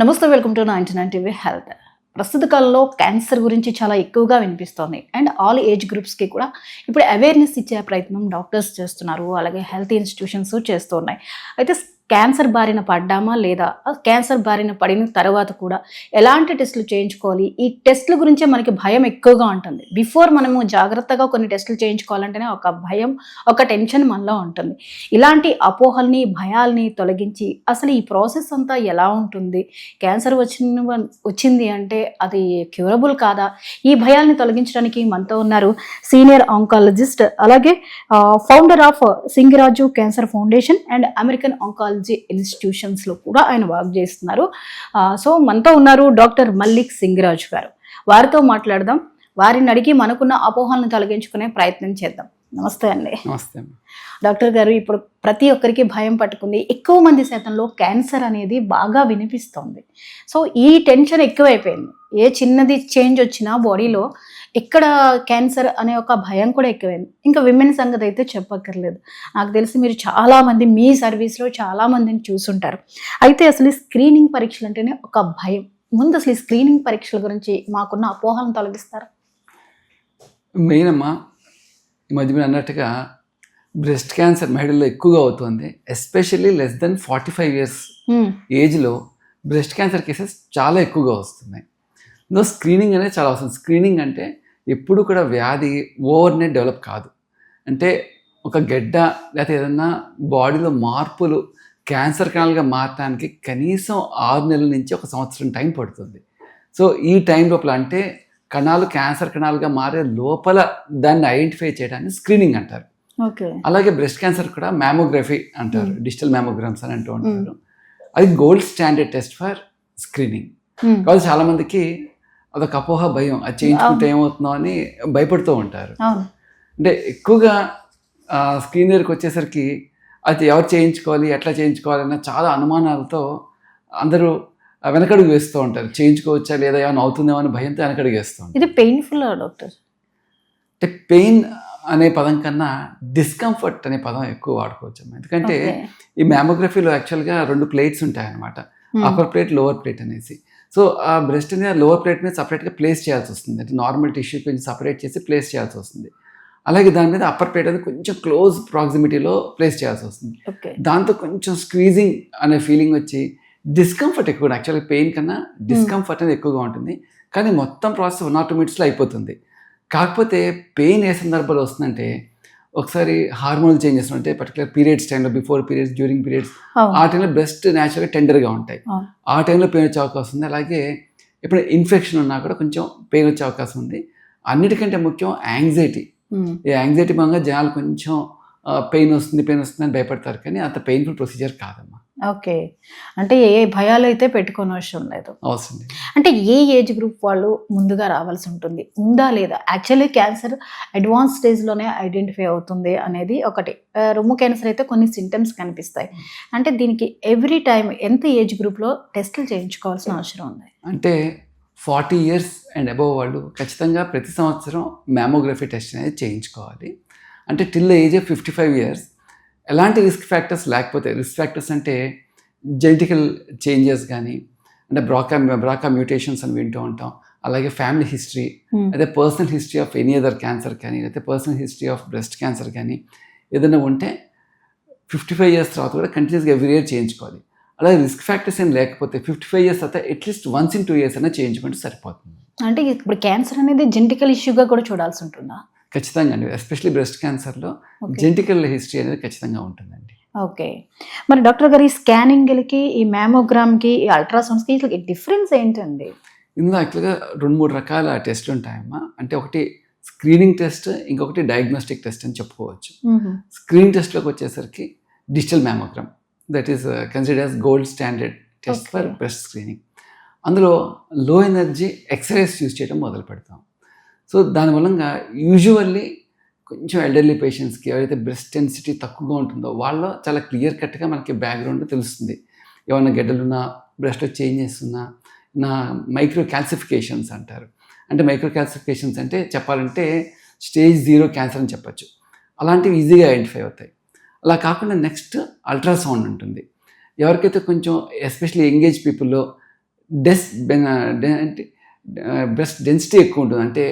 నమస్తే, welcome to 99 TV health. ప్రస్తుత కాలంలో క్యాన్సర్ గురించి చాలా ఎక్కువగా వినిపిస్తోంది అండ్ ఆల్ ఏజ్ గ్రూప్స్కి కూడా ఇప్పుడు అవేర్నెస్ ఇచ్చే ప్రయత్నం డాక్టర్స్ చేస్తున్నారు, అలాగే హెల్త్ ఇన్స్టిట్యూషన్స్ చేస్తున్నాయి. అయితే క్యాన్సర్ బారిన పడ్డామా లేదా, క్యాన్సర్ బారిన పడిన తర్వాత కూడా ఎలాంటి టెస్టులు చేయించుకోవాలి, ఈ టెస్టుల గురించే మనకి భయం ఎక్కువగా ఉంటుంది. బిఫోర్ మనము జాగ్రత్తగా కొన్ని టెస్టులు చేయించుకోవాలంటేనే ఒక భయం, ఒక టెన్షన్ మనలో ఉంటుంది. ఇలాంటి అపోహల్ని, భయాల్ని తొలగించి అసలు ఈ ప్రాసెస్ అంతా ఎలా ఉంటుంది, క్యాన్సర్ వచ్చింది అంటే అది క్యూరబుల్ కాదా, ఈ భయాల్ని తొలగించడానికి మనతో ఉన్నారు సీనియర్ ఆంకాలజిస్ట్, అలాగే founder of Singaraju cancer foundation and American oncology ఇన్స్టిట్యూషన్స్లో కూడా ఆయన వర్క్ చేస్తున్నారు. సో మనతో ఉన్నారు డాక్టర్ మల్లిక్ సింగరాజు గారు. వారితో మాట్లాడదాం, వారిని అడిగి మనకున్న అపోహలను తొలగించుకునే ప్రయత్నం చేద్దాం. నమస్తే అండి. నమస్తే డాక్టర్ గారు, ఇప్పుడు ప్రతి ఒక్కరికి భయం పట్టుకుంది. ఎక్కువ మంది శాతంలో క్యాన్సర్ అనేది బాగా వినిపిస్తోంది. సో ఈ టెన్షన్ ఎక్కువైపోయింది. ఏ చిన్నది చేంజ్ వచ్చినా బాడీలో ఎక్కడ క్యాన్సర్ అనే ఒక భయం కూడా ఎక్కువైంది. ఇంకా విమెన్ సంగతి అయితే చెప్పక్కర్లేదు. నాకు తెలిసి మీరు చాలామంది మీ సర్వీస్లో చాలామందిని చూసుంటారు. అయితే అసలు ఈ స్క్రీనింగ్ పరీక్షలు అంటేనే ఒక భయం. ముందు అసలు ఈ స్క్రీనింగ్ పరీక్షల గురించి మాకున్న అపోహలను తొలగిస్తారా? మెయిన్ అమ్మా, ఈ మధ్య మీరు అన్నట్టుగా బ్రెస్ట్ క్యాన్సర్ మహిళల్లో ఎక్కువగా అవుతుంది. ఎస్పెషల్లీ లెస్ దెన్ 45 years ఏజ్లో బ్రెస్ట్ క్యాన్సర్ కేసెస్ చాలా ఎక్కువగా వస్తున్నాయి. ఇందులో స్క్రీనింగ్ అనేది చాలా అవసరం. స్క్రీనింగ్ అంటే ఎప్పుడు కూడా వ్యాధి ఓవర్నైట్ డెవలప్ కాదు. అంటే ఒక గెడ్డ లేకపోతే ఏదన్నా బాడీలో మార్పులు క్యాన్సర్ కణాలుగా మారటానికి కనీసం 6 నెలల నుంచి 1 సంవత్సరం టైం పడుతుంది. సో ఈ టైం లోపల, అంటే కణాలు క్యాన్సర్ కణాలుగా మారే లోపల దాన్ని ఐడెంటిఫై చేయడాన్ని స్క్రీనింగ్ అంటారు. అలాగే బ్రెస్ట్ క్యాన్సర్ కూడా మ్యామోగ్రఫీ అంటారు, డిజిటల్ మ్యామోగ్రామ్స్ అని అంటూ ఉంటారు. అది gold standard test for screening. కాబట్టి చాలా మందికి అదొక అపోహ, భయం, అది చేయించుకుంటే ఏమవుతుందో అని భయపడుతూ ఉంటారు. అంటే ఎక్కువగా స్క్రీన్ దగ్గరికి వచ్చేసరికి అది ఎవరు చేయించుకోవాలి, ఎట్లా చేయించుకోవాలన్న చాలా అనుమానాలతో అందరూ వెనకడుగు వేస్తూ ఉంటారు. చేయించుకోవచ్చా లేదా, ఏమైనా అవుతుందేమో అని భయంతో వెనకడుగు వేస్తూ ఉంటారు. ఇది పెయిన్ఫుల్ డాక్టర్? అంటే పెయిన్ అనే పదం కన్నా డిస్కంఫర్ట్ అనే పదం ఎక్కువ వాడుకోవచ్చు. ఎందుకంటే ఈ మ్యామోగ్రఫీలో యాక్చువల్గా 2 ప్లేట్స్ ఉంటాయన్నమాట, అప్పర్ ప్లేట్, లోవర్ ప్లేట్ అనేసి. సో ఆ బ్రెస్ట్ మీద లోవర్ ప్లేట్ మీద సపరేట్గా ప్లేస్ చేయాల్సి వస్తుంది. అంటే నార్మల్ టిష్యూ కొంచెం సపరేట్ చేసి ప్లేస్ చేయాల్సి వస్తుంది. అలాగే దాని మీద అప్పర్ ప్లేట్ అనేది కొంచెం క్లోజ్ ప్రాక్సిమిటీలో ప్లేస్ చేయాల్సి వస్తుంది. దాంతో కొంచెం స్క్వీజింగ్ అనే ఫీలింగ్ వచ్చి డిస్కంఫర్ట్ ఎక్కువ. యాక్చువల్గా పెయిన్ కన్నా డిస్కంఫర్ట్ అనేది ఎక్కువగా ఉంటుంది. కానీ మొత్తం ప్రాసెస్ 1 or 2 minutes అయిపోతుంది. కాకపోతే పెయిన్ ఏ సందర్భంలో వస్తుందంటే, ఒకసారి హార్మోనల్ చేంజెస్ ఉంటాయి, పర్టికులర్ పీరియడ్స్ టైంలో, బిఫోర్ పీరియడ్స్, డ్యూరింగ్ పీరియడ్స్, ఆ టైంలో బ్రెస్ట్ న్యాచురల్గా టెండర్గా ఉంటాయి. ఆ టైంలో పెయిన్ వచ్చే అవకాశం ఉంది. అలాగే ఇప్పుడు ఇన్ఫెక్షన్ ఉన్నా కూడా కొంచెం పెయిన్ వచ్చే అవకాశం ఉంది. అన్నిటికంటే ముఖ్యం యాంగ్జైటీ. ఈ యాంగ్జైటీ భాగంగా జనాలు కొంచెం పెయిన్ వస్తుంది అని భయపడతారు, కానీ అంత పెయిన్ఫుల్ ప్రొసీజర్ కాదమ్మా. ఓకే, అంటే ఏ భయాలు అయితే పెట్టుకోని అవసరం లేదు. అవసరం. అంటే ఏ ఏజ్ గ్రూప్ వాళ్ళు ముందుగా రావాల్సి ఉంటుంది, ఉందా లేదా? యాక్చువల్లీ క్యాన్సర్ అడ్వాన్స్ స్టేజ్లోనే ఐడెంటిఫై అవుతుంది అనేది ఒకటి. రొమ్ము క్యాన్సర్ అయితే కొన్ని సింటమ్స్ కనిపిస్తాయి. అంటే దీనికి ఎవ్రీ టైం ఎంత ఏజ్ గ్రూప్లో టెస్టులు చేయించుకోవాల్సిన అవసరం ఉంది? అంటే 40 years అండ్ అబవ్ వాళ్ళు ఖచ్చితంగా ప్రతి సంవత్సరం మ్యామోగ్రఫీ టెస్ట్ అనేది చేయించుకోవాలి. అంటే టిల్ ఏజ్ 55 years ఎలాంటి రిస్క్ ఫ్యాక్టర్స్ లేకపోతే, రిస్క్ ఫ్యాక్టర్స్ అంటే జెనెటికల్ చేంజెస్ కానీ, అంటే బ్రాకా మ్యూటేషన్స్ అని వింటూ ఉంటాం. అలాగే ఫ్యామిలీ హిస్టరీ, అదే personal history of any other cancer కానీ, లేకపోతే personal history of breast cancer కానీ ఏదైనా ఉంటే 55 years తర్వాత కూడా కంటిన్యూస్గా ఎవ్రీ ఇయర్ చేయించుకోవాలి. అలాగే రిస్క్ ఫ్యాక్టర్స్ ఏం లేకపోతే 55 years తర్వాత అట్లీస్ట్ once in 2 years అయినా చేయించుకుంటే సరిపోతుంది. అంటే ఇప్పుడు క్యాన్సర్ అనేది జెనెటికల్ ఇష్యూగా కూడా చూడాల్సి ఉంటుందా? ఖచ్చితంగా అండి, ఎస్పెషల్లీ బ్రెస్ట్ క్యాన్సర్లో జెనెటికల్ హిస్టరీ అనేది ఖచ్చితంగా ఉంటుందండి. ఓకే, మరి డాక్టర్ గారు, ఈ స్కానింగ్లకి, ఈ మ్యామోగ్రామ్కి, ఈ అల్ట్రాసౌండ్స్కి డిఫరెన్స్ ఏంటండి? ఇందులో యాక్చువల్గా 2-3 రకాల టెస్ట్లు ఉంటాయమ్మా. అంటే ఒకటి స్క్రీనింగ్ టెస్ట్, ఇంకొకటి డయాగ్నోస్టిక్ టెస్ట్ అని చెప్పుకోవచ్చు. స్క్రీనింగ్ టెస్ట్లోకి వచ్చేసరికి digital mammogram, that is considered as gold standard test for breast screening. అందులో లో ఎనర్జీ ఎక్స్రేస్ యూజ్ చేయడం మొదలు పెడతాం. సో దాని మూలంగా యూజువల్లీ కొంచెం ఎల్డర్లీ పేషెంట్స్కి, ఎవరైతే బ్రెస్ట్ డెన్సిటీ తక్కువగా ఉంటుందో వాళ్ళలో చాలా క్లియర్ కట్గా మనకి బ్యాక్గ్రౌండ్ తెలుస్తుంది. ఏమైనా గడ్డలున్నా, బ్రెస్ట్లో చేంజెస్ ఉన్నా, నా మైక్రో క్యాల్సిఫికేషన్స్ అంటారు. అంటే మైక్రో క్యాల్సిఫికేషన్స్ అంటే చెప్పాలంటే స్టేజ్ 0 క్యాన్సర్ అని చెప్పచ్చు. అలాంటివి ఈజీగా ఐడెంటిఫై అవుతాయి. అలా కాకుండా నెక్స్ట్ అల్ట్రాసౌండ్ ఉంటుంది. ఎవరికైతే కొంచెం ఎస్పెషల్లీ యంగ్ ఏజ్ పీపుల్లో బ్రెస్ట్ డెన్సిటీ ఎక్కువ ఉంటుంది. అంటే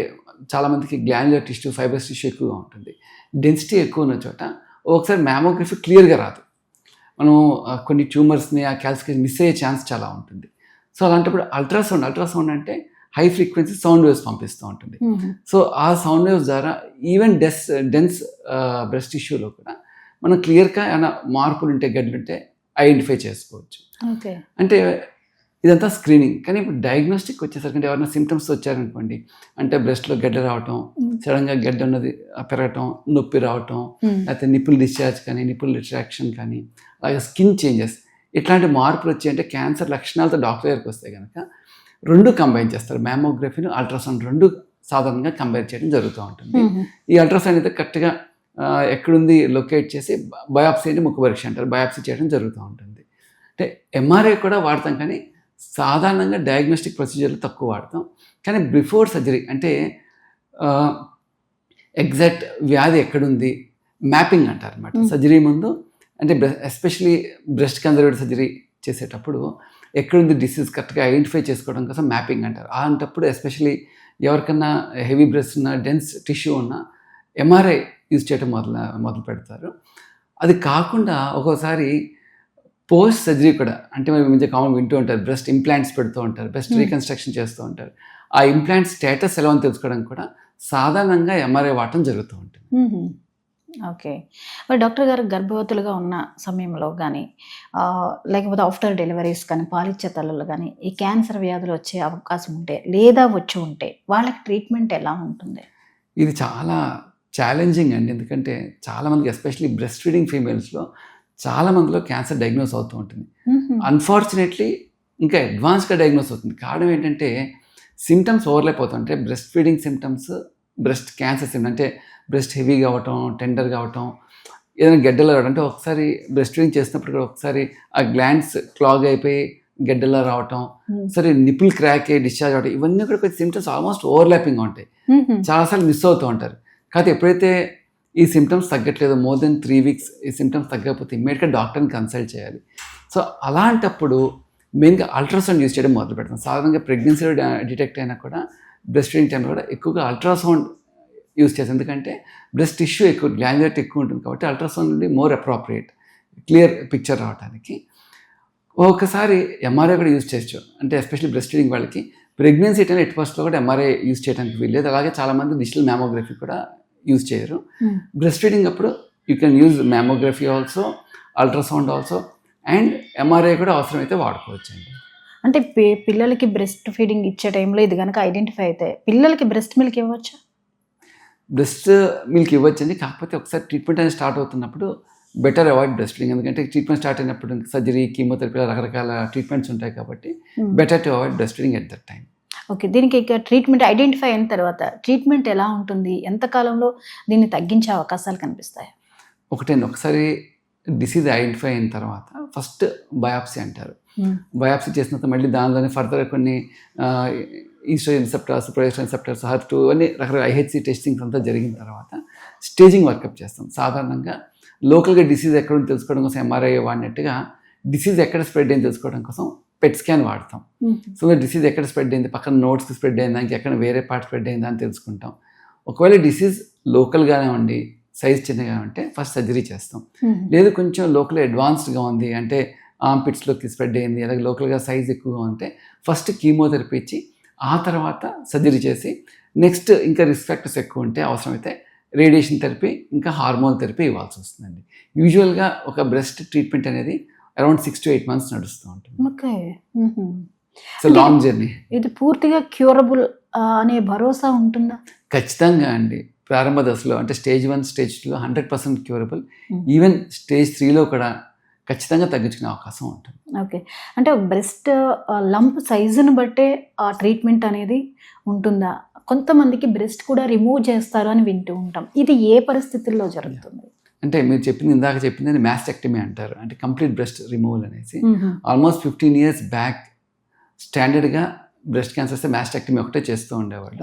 చాలామందికి గ్లాన్యులర్ టిష్యూ, ఫైబరస్ టిష్యూ ఎక్కువగా ఉంటుంది. డెన్సిటీ ఎక్కువ ఉన్న చోట ఒకసారి మ్యామోగ్రఫీ క్లియర్గా రాదు. మనం కొన్ని ట్యూమర్స్ని, ఆ క్యాల్సిఫికేషన్ మిస్ అయ్యే ఛాన్స్ చాలా ఉంటుంది. సో అలాంటప్పుడు అల్ట్రాసౌండ్ అంటే హై ఫ్రీక్వెన్సీ సౌండ్ వేవ్స్ పంపిస్తూ ఉంటుంది. సో ఆ సౌండ్ వేవ్స్ ద్వారా ఈవెన్ డెన్స్ బ్రెస్ట్ టిష్యూలో కూడా మనం క్లియర్గా ఏమైనా మార్పులు ఉంటే, గడ్డలుంటే ఐడెంటిఫై చేసుకోవచ్చు. అంటే ఇదంతా స్క్రీనింగ్. కానీ ఇప్పుడు డయాగ్నోస్టిక్ వచ్చేసరికి అంటే ఎవరైనా సిమ్టమ్స్ వచ్చారనుకోండి, అంటే బ్రెస్ట్లో గడ్డ రావటం, సడన్గా గడ్డ ఉన్నది పెరగటం, నొప్పి రావటం, లేకపోతే నిప్పుల్ డిశ్చార్జ్ కానీ, నిప్పుల్ రిట్రాక్షన్ కానీ, అలాగే స్కిన్ చేంజెస్, ఇట్లాంటి మార్పులు వచ్చాయంటే క్యాన్సర్ లక్షణాలతో డాక్టర్ దగ్గరికి వస్తే కనుక రెండు కంబైన్ చేస్తారు. మ్యామోగ్రఫీని, అల్ట్రాసౌండ్ రెండు సాధారణంగా కంబైన్ చేయడం జరుగుతూ ఉంటుంది. ఈ అల్ట్రాసౌండ్ అయితే కరెక్ట్గా ఎక్కడుంది లొకేట్ చేసి బయాప్సీ అంటే ముఖ పరీక్ష అంటారు, బయాప్సీ చేయడం జరుగుతూ ఉంటుంది. అంటే ఎంఆర్ఐ కూడా వాడతాం, కానీ సాధారణంగా డయాగ్నోస్టిక్ ప్రొసీజర్లు తక్కువ వాడతాం. కానీ బిఫోర్ సర్జరీ అంటే ఎగ్జాక్ట్ వ్యాధి ఎక్కడుంది మ్యాపింగ్ అంటారు అనమాట. సర్జరీ ముందు అంటే ఎస్పెషలీ బ్రెస్ట్ కన్జర్వేటివ్ సర్జరీ చేసేటప్పుడు ఎక్కడుంది డిసీజ్ కరెక్ట్గా ఐడెంటిఫై చేసుకోవడం కోసం మ్యాపింగ్ అంటారు. అలాంటప్పుడు ఎస్పెషలీ ఎవరికన్నా హెవీ బ్రెస్ట్ ఉన్న, డెన్స్ టిష్యూ ఉన్న ఎంఆర్ఐ యూజ్ చేయడం మొదలు పెడతారు. అది కాకుండా ఒక్కోసారి పోస్ట్ సర్జరీ కూడా, అంటే మేము మధ్య కామన్ వింటూ ఉంటారు, బ్రెస్ట్ ఇంప్లాంట్స్ పెడుతూ ఉంటారు, బ్రెస్ట్ రీకన్స్ట్రక్షన్ చేస్తూ ఉంటారు. ఆ ఇంప్లాంట్ స్టేటస్ ఎలా అని తెలుసుకోవడం కూడా సాధారణంగా ఎంఆర్ఐ వాడటం జరుగుతూ ఉంటుంది. ఓకే. మరి డాక్టర్ గారు గర్భవతులుగా ఉన్న సమయంలో కానీ, లేకపోతే ఆఫ్టర్ డెలివరీస్ కానీ, పాలిచ్చే తల్లులు కానీ ఈ క్యాన్సర్ వ్యాధులు వచ్చే అవకాశం ఉంటే, లేదా వచ్చి ఉంటే వాళ్ళకి ట్రీట్మెంట్ ఎలా ఉంటుంది? ఇది చాలా ఛాలెంజింగ్ అండి. ఎందుకంటే చాలామందికి ఎస్పెషలీ బ్రెస్ట్ ఫీడింగ్ ఫీమేల్స్లో చాలామందిలో క్యాన్సర్ డయాగ్నోస్ అవుతూ ఉంటుంది. అన్ఫార్చునేట్లీ ఇంకా అడ్వాన్స్గా డయాగ్నోస్ అవుతుంది. కారణం ఏంటంటే సిమ్టమ్స్ ఓవర్లాప్ అవుతుంటే breast feeding symptoms, breast cancer symptoms, అంటే బ్రెస్ట్ హెవీ కావటం, టెండర్ కావటం, ఏదైనా గడ్డలు రావడం, అంటే ఒకసారి బ్రెస్ట్ ఫీడింగ్ చేసినప్పుడు కూడా ఒకసారి ఆ గ్లాండ్స్ క్లాగ్ అయిపోయి గడ్డలా రావటం, సరే నిపుల్ క్రాక్ అయ్యి డిశ్చార్జ్ అవటం, ఇవన్నీ కూడా కొంచెం సిమ్టమ్స్ ఆల్మోస్ట్ ఓవర్లాపింగ్గా ఉంటాయి. చాలాసార్లు మిస్ అవుతూ ఉంటారు. కాకపోతే ఎప్పుడైతే ఈ సిమ్టమ్స్ తగ్గట్లేదు, మోర్ దెన్ 3 weeks ఈ సిమ్టమ్స్ తగ్గకపోతే ఇమ్మీడియట్గా డాక్టర్ని కన్సల్ట్ చేయాలి. సో అలాంటప్పుడు మెయిన్గా అల్ట్రాసౌండ్ యూజ్ చేయడం మొదలు పెడతాం. సాధారణంగా ప్రెగ్నెన్సీలో డిటెక్ట్ అయినా కూడా బ్రెస్ట్ ఫీడింగ్ టైంలో కూడా ఎక్కువగా అల్ట్రాసౌండ్ యూజ్ చేస్తాం. ఎందుకంటే బ్రెస్ట్ టిష్యూ ఎక్కువ, గ్లాన్యులేట్ ఎక్కువ ఉంటుంది కాబట్టి అల్ట్రాసౌండ్ నుండి మోర్ అప్రోప్రియేట్, క్లియర్ పిక్చర్ రావడానికి. ఒకసారి ఎంఆర్ఐ కూడా యూజ్ చేయొచ్చు. అంటే ఎస్పెషల్లీ బ్రెస్ట్ ఫీడింగ్ వాళ్ళకి ప్రెగ్నెన్సీ టైం ఎట్ ఫస్ట్లో కూడా ఎంఆర్ఐ యూజ్ చేయడానికి వీల్లేదు. అలాగే చాలామంది డిజిటల్ మ్యామోగ్రఫీ కూడా యూజ్ చేయరు. బ్రెస్ట్ ఫీడింగ్ అప్పుడు you can use mammography also, ultrasound also, and MRI కూడా అవసరమైతే వాడుకోవచ్చు అండి. అంటే పిల్లలకి బ్రెస్ట్ ఫీడింగ్ ఇచ్చే టైంలో ఇది కనుక ఐడెంటిఫై అయితే పిల్లలకి బ్రెస్ట్ మిల్క్ ఇవ్వచ్చా? బ్రెస్ట్ మిల్క్ ఇవ్వచ్చండి. కాకపోతే ఒకసారి ట్రీట్మెంట్ అనేది స్టార్ట్ అవుతున్నప్పుడు బెటర్ అవాయిడ్ బ్రెస్ట్ ఫీడింగ్. ఎందుకంటే ట్రీట్మెంట్ స్టార్ట్ అయినప్పుడు సర్జరీ, కీమోథెరపీ, రకరకాల ట్రీట్మెంట్స్ ఉంటాయి కాబట్టి better to avoid breast feeding at that time. Okay. దీనికి ఇక ట్రీట్మెంట్ ఐడెంటిఫై అయిన తర్వాత ట్రీట్మెంట్ ఎలా ఉంటుంది? ఎంత కాలంలో దీన్ని తగ్గించే అవకాశాలు కనిపిస్తాయి? ఒకసారి డిసీజ్ ఐడెంటిఫై అయిన తర్వాత ఫస్ట్ బయాప్సీ అంటారు. బయాప్సీ చేసిన తర్వాత మళ్ళీ దానిలోనే ఫర్దర్ కొన్ని oestrogen receptors, progesterone receptors, HER2 అన్ని రకరకాల IHC టెస్టింగ్స్ అంతా జరిగిన తర్వాత స్టేజింగ్ వర్కప్ చేస్తాం. సాధారణంగా లోకల్గా డిసీజ్ ఎక్కడుంది తెలుసుకోవడం కోసం ఎంఆర్ఐ వాడినట్టుగా డిసీజ్ ఎక్కడ స్ప్రెడ్ అయింది తెలుసుకోవడం కోసం పెట్ స్కాన్ వాడతాం. సో డిసీజ్ ఎక్కడ స్ప్రెడ్ అయింది, పక్కన నోట్స్కి స్ప్రెడ్ అయిందా, ఇంకెక్కడ వేరే పార్ట్ స్ప్రెడ్ అయిందా అని తెలుసుకుంటాం. ఒకవేళ డిసీజ్ లోకల్గానే ఉండి సైజ్ చిన్నగా ఉంటే ఫస్ట్ సర్జరీ చేస్తాం. లేదు కొంచెం లోకల్ అడ్వాన్స్డ్గా ఉంది, అంటే ఆర్మ్పిట్స్లోకి స్ప్రెడ్ అయింది, అలాగే లోకల్గా సైజ్ ఎక్కువగా ఉంటే ఫస్ట్ కీమోథెరపీ ఇచ్చి ఆ తర్వాత సర్జరీ చేసి నెక్స్ట్ ఇంకా రిస్క్ ఫ్యాక్టర్స్ ఎక్కువ ఉంటే అవసరమైతే రేడియేషన్ థెరపీ, ఇంకా హార్మోన్ థెరపీ ఇవ్వాల్సి వస్తుందండి. యూజువల్గా ఒక బ్రెస్ట్ ట్రీట్మెంట్ అనేది అరౌండ్ 6 to 8 months నడుస్తూ ఉంటుంది. ఓకే. So long journey. ఇది పూర్తిగా క్యూరబుల్ అనే భరోసా ఉంటుందా? ఖచ్చితంగా అండి. ప్రారంభ దశలో అంటే stage 1, stage 2 100% curable. Even stage 3లో కూడా ఖచ్చితంగా తగ్గించుకునే అవకాశం ఉంటుంది. ఓకే. అంటే బ్రెస్ట్ లంప్ సైజును బట్టే ఆ ట్రీట్మెంట్ అనేది ఉంటుందా? కొంతమందికి బ్రెస్ట్ కూడా రిమూవ్ చేస్తారు అని వింటూ ఉంటాం. ఇది ఏ పరిస్థితుల్లో జరుగుతుంది? అంటే మీరు ఇందాక చెప్పింది మాస్టెక్టమీ అంటారు, అంటే కంప్లీట్ బ్రెస్ట్ రిమూవల్ అనేసి. ఆల్మోస్ట్ 15 years బ్యాక్ స్టాండర్డ్గా బ్రెస్ట్ క్యాన్సర్ వస్తే మాస్టెక్టమీ ఒకటే చేస్తూ ఉండేవాళ్ళు.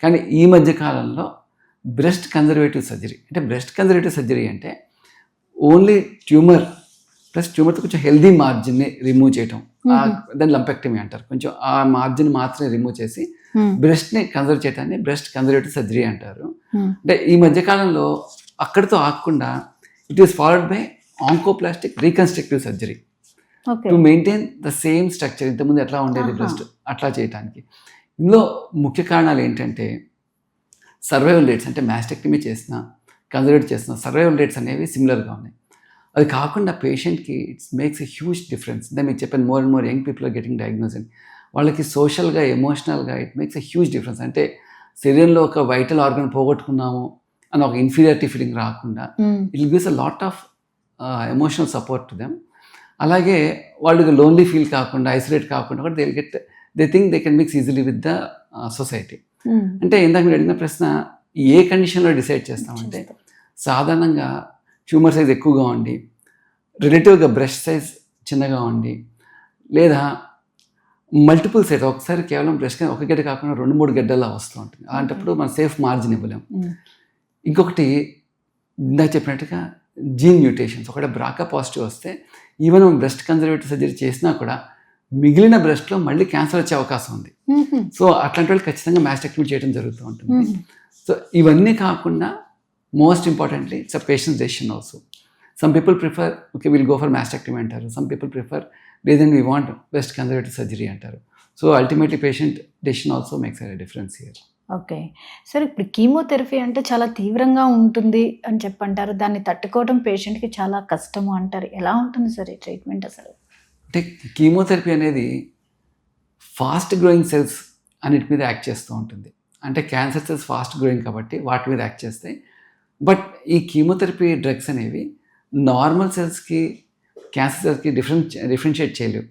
కానీ ఈ మధ్య కాలంలో బ్రెస్ట్ కన్జర్వేటివ్ సర్జరీ, అంటే బ్రెస్ట్ కన్జర్వేటివ్ సర్జరీ అంటే ఓన్లీ ట్యూమర్ ప్లస్ ట్యూమర్తో కొంచెం హెల్దీ మార్జిన్ని రిమూవ్ చేయటం దాన్ని లంపెక్టమీ అంటారు. కొంచెం ఆ మార్జిన్ మాత్రమే రిమూవ్ చేసి బ్రెస్ట్ని కన్జర్వ్ చేయడాన్ని బ్రెస్ట్ కన్జర్వేటివ్ సర్జరీ అంటారు. అంటే ఈ మధ్యకాలంలో అక్కడితో ఆగకుండా it is followed by oncoplastic reconstructive surgery to maintain the same structure. ఇంతకుముందు ఎట్లా ఉండేది బ్రెస్ట్ అట్లా చేయడానికి. ఇందులో ముఖ్య కారణాలు ఏంటంటే సర్వైవల్ రేట్స్, అంటే మాస్టెక్టమీ చేసిన కన్జర్వేట్ చేసిన సర్వైవల్ రేట్స్ అనేవి సిమిలర్గా ఉన్నాయి. అది కాకుండా పేషెంట్కి it's makes a huge difference. అంటే మీకు చెప్పాను, more and more young people are getting diagnose and వాళ్ళకి సోషల్గా ఎమోషనల్గా it makes a huge difference. అంటే శరీరంలో ఒక వైటల్ ఆర్గన్ పోగొట్టుకున్నాము అని ఒక ఇన్ఫీరియారిటీ ఫీలింగ్ రాకుండా it gives a lot of emotional support to them. అలాగే వాళ్ళకి లోన్లీ ఫీల్ కాకుండా, ఐసోలేట్ కాకుండా కూడా they think they can mix easily with the society. అంటే ఇందాక మీరు అడిగిన ప్రశ్న ఏ కండిషన్లో డిసైడ్ చేస్తామంటే, సాధారణంగా ట్యూమర్ సైజ్ ఎక్కువగా ఉండి, రిలేటివ్గా బ్రెస్ట్ సైజ్ చిన్నగా ఉండి, లేదా మల్టిపుల్ సైజ్ ఒకసారి కేవలం బ్రెస్ట్ ఒక గడ్డ కాకుండా 2-3 గడ్డలా వస్తూ ఉంటుంది. అలాంటప్పుడు మనం సేఫ్ మార్జిన్ ఇవ్వలేము. ఇంకొకటి ఇందాక చెప్పినట్టుగా జీన్ మ్యూటేషన్స్, ఒకటి బ్రాకా పాజిటివ్ వస్తే ఈవెన్ మనం బ్రెస్ట్ కన్జర్వేటివ్ సర్జరీ చేసినా కూడా మిగిలిన బ్రెస్ట్లో మళ్ళీ క్యాన్సర్ వచ్చే అవకాశం ఉంది. సో అట్లాంటి వాళ్ళు ఖచ్చితంగా మాస్టెక్టమీ చేయడం జరుగుతూ ఉంటుంది. సో ఇవన్నీ కాకుండా most importantly it's a patient's decision also. Some people prefer okay will go for mastectomy అంటారు, సమ్ పీపుల్ ప్రిఫర్ లేదంటే we want breast conservative surgery అంటారు. So ultimately patient decision also makes a difference here. Okay sir, ఇప్పుడు chemotherapy అంటే చాలా తీవ్రంగా ఉంటుంది అని చెప్పంటారు, దాన్ని తట్టుకోవడం పేషెంట్కి చాలా కష్టము అంటారు. ఎలా ఉంటుంది సార్ ఈ ట్రీట్మెంట్ అసలు? అంటే కీమోథెరపీ అనేది ఫాస్ట్ గ్రోయింగ్ సెల్స్ అన్నిటి మీద యాక్ట్ చేస్తూ ఉంటుంది. అంటే క్యాన్సర్ సెల్స్ ఫాస్ట్ గ్రోయింగ్ కాబట్టి వాటి మీద యాక్ట్ చేస్తాయి. బట్ ఈ కీమోథెరపీ డ్రగ్స్ అనేవి నార్మల్ సెల్స్కి క్యాన్సర్ సెల్స్కి డిఫరెన్షియేట్ చేయలేవు.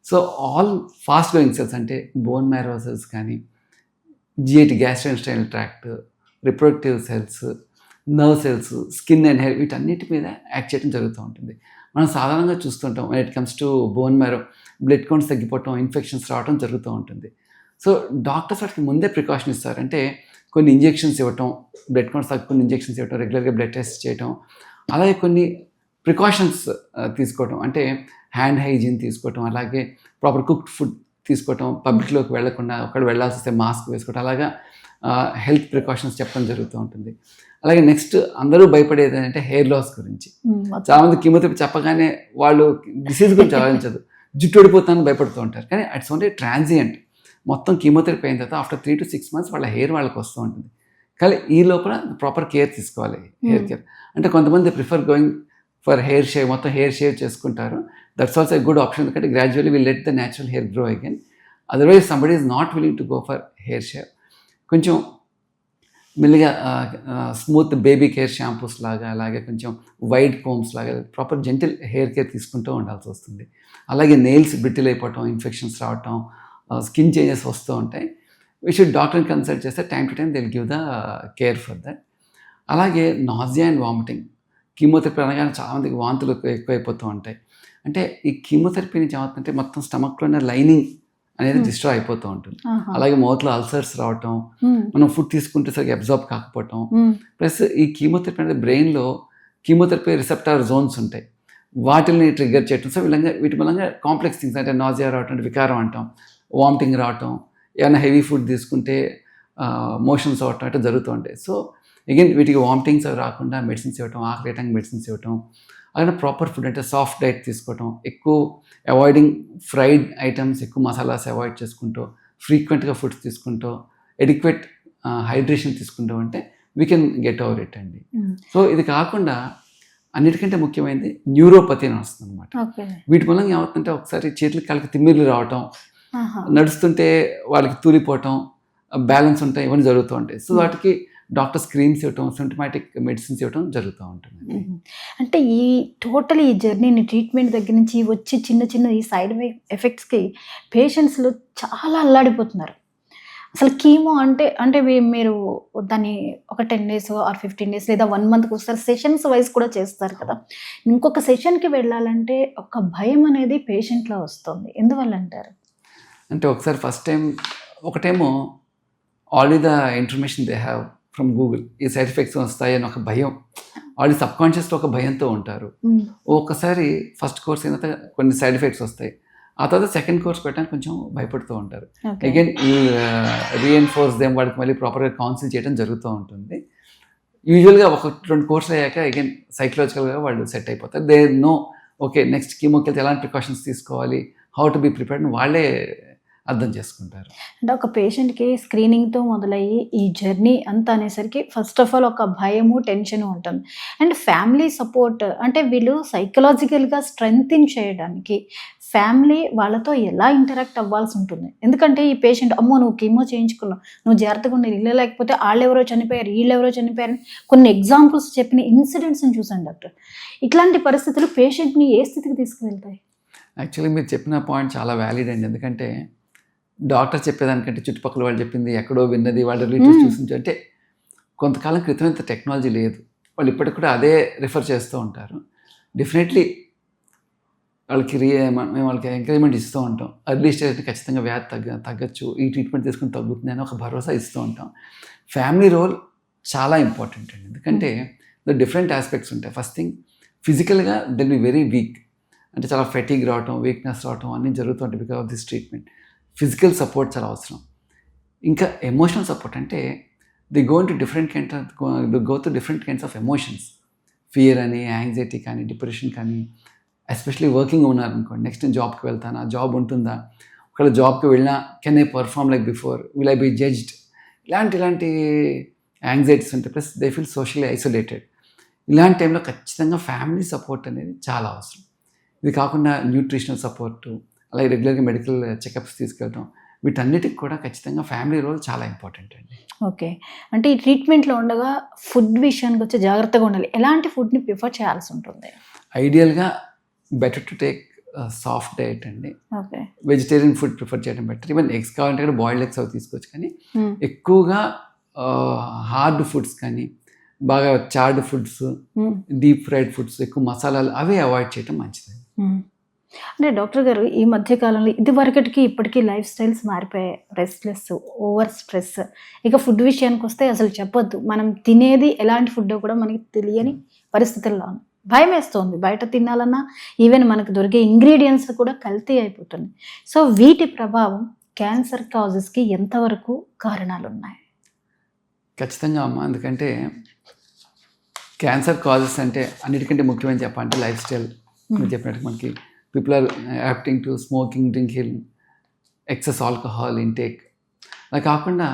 So all fast growing cells అంటే బోన్ మ్యారో సెల్స్ కానీ, GIT gastrointestinal tract, reproductive cells, nerve cells, skin and hair, వీటన్నిటి మీద యాక్ట్ చేయడం జరుగుతూ ఉంటుంది. మనం సాధారణంగా చూస్తుంటాం when it comes to bone marrow blood counts తగ్గిపోవటం, ఇన్ఫెక్షన్స్ రావడం జరుగుతూ ఉంటుంది. సో డాక్టర్స్ వాటికి ముందే ప్రికాషన్ ఇస్తారు. అంటే కొన్ని ఇంజెక్షన్స్ ఇవ్వటం, బ్లడ్ కౌంట్స్ కొన్ని ఇంజెక్షన్స్ ఇవ్వటం, రెగ్యులర్గా బ్లడ్ టెస్ట్ చేయటం, అలాగే కొన్ని ప్రికాషన్స్ తీసుకోవటం, అంటే హ్యాండ్ హైజీన్ తీసుకోవటం, అలాగే ప్రాపర్ కుక్డ్ ఫుడ్ తీసుకోవటం, పబ్లిక్లోకి వెళ్లకుండా ఒకవేళ వెళ్ళాల్సి వస్తే మాస్క్ వేసుకోవటం, అలాగా హెల్త్ ప్రికాషన్స్ చెప్పడం జరుగుతూ ఉంటుంది. అలాగే నెక్స్ట్ అందరూ భయపడేది ఏంటంటే హెయిర్ లాస్ గురించి. చాలామంది కీమోథెరపీ చెప్పగానే వాళ్ళు డిసీజ్ గురించి ఆలోచించదు, జుట్టు ఓడిపోతానని భయపడుతూ ఉంటారు. కానీ ఇట్స్ ఓన్లీ ట్రాన్సియంట్. మొత్తం కీమోథెరపీ అయిన తర్వాత ఆఫ్టర్ 3 to 6 months వాళ్ళ హెయిర్ వాళ్ళకి వస్తూ ఉంటుంది. కానీ ఈ లోపల ప్రాపర్ కేర్ తీసుకోవాలి, హెయిర్ కేర్. అంటే కొంతమంది prefer going for hair shave, మొత్తం హెయిర్ షేవ్ చేసుకుంటారు. That's also a good option, ఎందుకంటే gradually will let the natural hair grow again. Otherwise somebody is not willing to go for hair shave. కొంచెం మెల్లిగా smooth baby care shampoos లాగా, అలాగే కొంచెం wide combs లాగా proper gentle hair care తీసుకుంటూ ఉండాల్సి వస్తుంది. అలాగే నెయిల్స్ బ్రిటిల్ అయిపోవటం, ఇన్ఫెక్షన్స్ రావటం, స్కిన్ చేంజెస్ వస్తూ ఉంటాయి. వీ షుడ్ డాక్టర్ని కన్సల్ట్ చేస్తే time to time they will give the care for that. అలాగే నాజియా అండ్ వామిటింగ్, కీమోథెరపీ అనగానే చాలామందికి వాంతులు ఎక్కువైపోతూ ఉంటాయి. అంటే ఈ కీమోథెరపీ నుంచి ఏమవుతుందంటే మొత్తం స్టమక్లోనే లైనింగ్ అనేది డిస్ట్రాయ్ అయిపోతూ ఉంటుంది. అలాగే మౌత్లో అల్సర్స్ రావటం, మనం ఫుడ్ తీసుకుంటే సరిగ్గా అబ్జార్బ్ కాకపోవటం, ప్లస్ ఈ కీమోథెరపీ అనేది బ్రెయిన్లో కీమోథెరపీ రిసెప్టార్ జోన్స్ ఉంటాయి, వాటిని ట్రిగ్గర్ చేయటం. సో వీటి మూలంగా కాంప్లెక్స్ థింగ్స్ అంటే నాజియా రావటం, వికారం అంటాం, వామిటింగ్ రావటం, ఏమైనా హెవీ ఫుడ్ తీసుకుంటే మోషన్స్ అవ్వటం అట్లా జరుగుతూ ఉంటాయి. సో అగైన్ వీటికి వామిటింగ్స్ రాకుండా మెడిసిన్స్ ఇవ్వటం, ఆకలేయటానికి మెడిసిన్స్ ఇవ్వటం, అలాగే ప్రాపర్ ఫుడ్ అంటే సాఫ్ట్ డైట్ తీసుకోవటం, ఎక్కువ అవాయిడింగ్ ఫ్రైడ్ ఐటమ్స్, ఎక్కువ మసాలాస్ అవాయిడ్ చేసుకుంటూ, ఫ్రీక్వెంట్గా ఫుడ్స్ తీసుకుంటూ, ఎడిక్వేట్ హైడ్రేషన్ తీసుకుంటూ ఉంటే we can get over it అండి. సో ఇది కాకుండా అన్నిటికంటే ముఖ్యమైనది న్యూరోపతి అని వస్తుంది అనమాట. వీటి మూలంగా ఏమవుతుందంటే ఒకసారి చేతులకి కాళ్ళకి తిమ్మిర్లు రావటం, నడుస్తుంటే వాళ్ళకి తూలిపోవటం, బ్యాలెన్స్ ఉంటాయి, ఇవన్నీ జరుగుతూ ఉంటాయి. సో వాటికి డాక్టర్స్ క్రీమ్స్ ఇవ్వటం, సింటమాటిక్ మెడిసిన్స్ ఇవ్వటం జరుగుతూ ఉంటుంది. అంటే ఈ టోటల్ ఈ జర్నీని ట్రీట్మెంట్ దగ్గర నుంచి వచ్చి చిన్న చిన్న ఈ సైడ్ ఎఫెక్ట్స్కి పేషెంట్స్లో చాలా అల్లాడిపోతున్నారు. అసలు కీమో అంటే మీరు దాన్ని ఒక 10 days or 15 days లేదా 1 monthకి ఒకసారి సెషన్స్ వైజ్ కూడా చేస్తారు కదా. ఇంకొక సెషన్కి వెళ్ళాలంటే ఒక భయం అనేది పేషెంట్లో వస్తుంది. ఎందువల్ల అంటారు? అంటే ఒకసారి ఫస్ట్ టైం ఒకటేమో already the information they have from Google, ఈ సైడ్ ఎఫెక్ట్స్ వస్తాయి అని ఒక భయం, ఆల్రెడీ సబ్కాన్షియస్లో ఒక భయంతో ఉంటారు. ఒక్కసారి ఫస్ట్ కోర్స్ అయిన కొన్ని సైడ్ ఎఫెక్ట్స్ వస్తాయి, ఆ తర్వాత సెకండ్ కోర్స్ పెట్టడానికి కొంచెం భయపడుతూ ఉంటారు. ఓకే. అగైన్ రీఎన్ఫోర్స్ దెమ్, వాడికి మళ్ళీ ప్రాపర్గా కౌన్సిల్ చేయడం జరుగుతూ ఉంటుంది. యూజువల్గా 1-2 కోర్సులు అయ్యాక అగైన్ సైకలాజికల్గా వాళ్ళు సెట్ అయిపోతారు. దే నో ఓకే నెక్స్ట్ కీమోకి వెళ్తే ఎలాంటి ప్రికాషన్స్ తీసుకోవాలి, హౌ టు బీ ప్రిపేర్డ్ వాళ్ళే అర్థం చేసుకుంటారు. అంటే ఒక పేషెంట్కి స్క్రీనింగ్తో మొదలయ్యి ఈ జర్నీ అంతా అనేసరికి ఫస్ట్ ఆఫ్ ఆల్ ఒక భయము, టెన్షన్ ఉంటుంది. అండ్ ఫ్యామిలీ సపోర్ట్ అంటే వీళ్ళు సైకలాజికల్గా స్ట్రెంగ్తన్ చేయడానికి ఫ్యామిలీ వాళ్ళతో ఎలా ఇంటరాక్ట్ అవ్వాల్సి ఉంటుంది. ఎందుకంటే ఈ పేషెంట్ అమ్మో నువ్వు కీమో చేయించుకున్నావు, నువ్వు జాగ్రత్తగా ఉండి ఇల్లు, లేకపోతే వాళ్ళెవరో చనిపోయారు, వీళ్ళెవరో చనిపోయారు, కొన్ని ఎగ్జాంపుల్స్ చెప్పిన ఇన్సిడెంట్స్ని చూసాను డాక్టర్. ఇట్లాంటి పరిస్థితులు పేషెంట్ని ఏ స్థితికి తీసుకువెళ్తాయి? యాక్చువల్లీ మీరు చెప్పిన పాయింట్ చాలా వ్యాలిడ్ అండి. ఎందుకంటే డాక్టర్ చెప్పేదానికంటే చుట్టుపక్కల వాళ్ళు చెప్పింది, ఎక్కడో విన్నది, వాళ్ళ రిలేటివ్స్ చూసి, అంటే కొంతకాలం క్రితం ఇంత టెక్నాలజీ లేదు, వాళ్ళు ఇప్పటికి కూడా అదే రిఫర్ చేస్తూ ఉంటారు. డెఫినెట్లీ వాళ్ళకి మేము వాళ్ళకి ఎంకరేజ్మెంట్ ఇస్తూ ఉంటాం. అర్లీ స్టేజ్ ఖచ్చితంగా వ్యాధి తగ్గచ్చు, ఈ ట్రీట్మెంట్ తీసుకుని తగ్గుతుంది అని ఒక భరోసా ఇస్తూ ఉంటాం. ఫ్యామిలీ రోల్ చాలా ఇంపార్టెంట్ అండి. ఎందుకంటే ద డిఫరెంట్ ఆస్పెక్ట్స్ ఉంటాయి. ఫస్ట్ థింగ్ ఫిజికల్గా దెల్ బి వెరీ వీక్, అంటే చాలా ఫెటీగ్ రావటం, వీక్నెస్ రావటం అన్నీ జరుగుతుంటాయి because of this treatment. Physical support చాలా అవసరం. ఇంకా ఎమోషనల్ సపోర్ట్ అంటే they go to different kinds of emotions. Fear అని, యాంగ్జైటీ కానీ, డిప్రెషన్ కానీ, ఎస్పెషలీ వర్కింగ్ ఉన్నారనుకోండి, నెక్స్ట్ నేను జాబ్కి వెళ్తాను, ఆ జాబ్ ఉంటుందా, ఒకవేళ జాబ్కి వెళ్ళినా can I perform like before, will I be judged, ఇలాంటి యాంగ్జైటీస్ ఉంటాయి. Plus they feel socially isolated. ఇలాంటి టైంలో ఖచ్చితంగా ఫ్యామిలీ సపోర్ట్ అనేది చాలా అవసరం. ఇది కాకుండా న్యూట్రిషనల్ సపోర్టు, అలాగే రెగ్యులర్గా మెడికల్ చెకప్స్ తీసుకెళ్ళటం, వీటన్నిటికి కూడా ఖచ్చితంగా ఫ్యామిలీ రోల్ చాలా ఇంపార్టెంట్ అండి. ఓకే. అంటే ఈ ట్రీట్మెంట్లో ఉండగా ఫుడ్ విషయానికి వచ్చి జాగ్రత్తగా ఉండాలి. ఎలాంటి ఫుడ్ని ప్రిఫర్ చేయాల్సి ఉంటుంది? ఐడియల్గా better to take soft diet అండి. ఓకే. వెజిటేరియన్ ఫుడ్ ప్రిఫర్ చేయడం బెటర్. ఈవెన్ ఎగ్స్ కావాలంటే కూడా బాయిల్డ్ ఎగ్స్ అవి తీసుకోవచ్చు. కానీ ఎక్కువగా హార్డ్ ఫుడ్స్ కానీ, బాగా chartered foods, deep fried foods, ఎక్కువ మసాలాలు అవి అవాయిడ్ చేయడం మంచిది. అంటే డాక్టర్ గారు ఈ మధ్య కాలంలో ఇదివరకటికి ఇప్పటికీ లైఫ్ స్టైల్స్ మారిపోయాయి. రెస్ట్లెస్, ఓవర్ స్ట్రెస్, ఇక ఫుడ్ విషయానికి వస్తే అసలు చెప్పొద్దు. మనం తినేది ఎలాంటి ఫుడ్ కూడా మనకి తెలియని పరిస్థితుల్లో భయం వేస్తుంది. బయట తినాలన్నా ఈవెన్ మనకు దొరికే ఇంగ్రీడియంట్స్ కూడా కల్తీ అయిపోతుంది. సో వీటి ప్రభావం క్యాన్సర్ కాజెస్కి ఎంతవరకు కారణాలు ఉన్నాయి? ఖచ్చితంగా అమ్మ. ఎందుకంటే క్యాన్సర్ కాజెస్ అంటే అన్నిటికంటే ముఖ్యమైన చెప్పాలంటే లైఫ్ స్టైల్. మీరు చెప్పినట్టు మనకి people are adapting to smoking, drinking, excess alcohol intake. అలా కాకుండా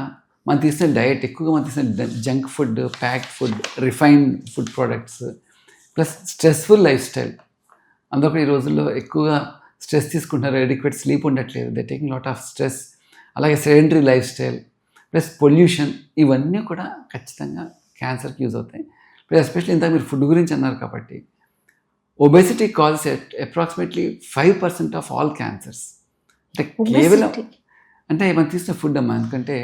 మనం తీసుకునే డయట్, ఎక్కువగా మనం తీసుకునే junk food, packed food, refined food products, plus stressful life style. అందరూ కూడా ఈ రోజుల్లో ఎక్కువగా స్ట్రెస్ తీసుకుంటున్నారు, ఎడిక్వేట్ స్లీప్ ఉండట్లేదు, they taking lot of stress. అలాగే sedentary life style plus pollution, ఇవన్నీ కూడా ఖచ్చితంగా క్యాన్సర్కి యూజ్ అవుతాయి. ప్లస్ ఎస్పెషల్లీ ఇంత మీరు ఫుడ్ గురించి అన్నారు కాబట్టి, obesity causes approximately 5% of all cancers. అంటే కేవలం అంటే మనం తీసుకున్న ఫుడ్ అమ్మా. ఎందుకంటే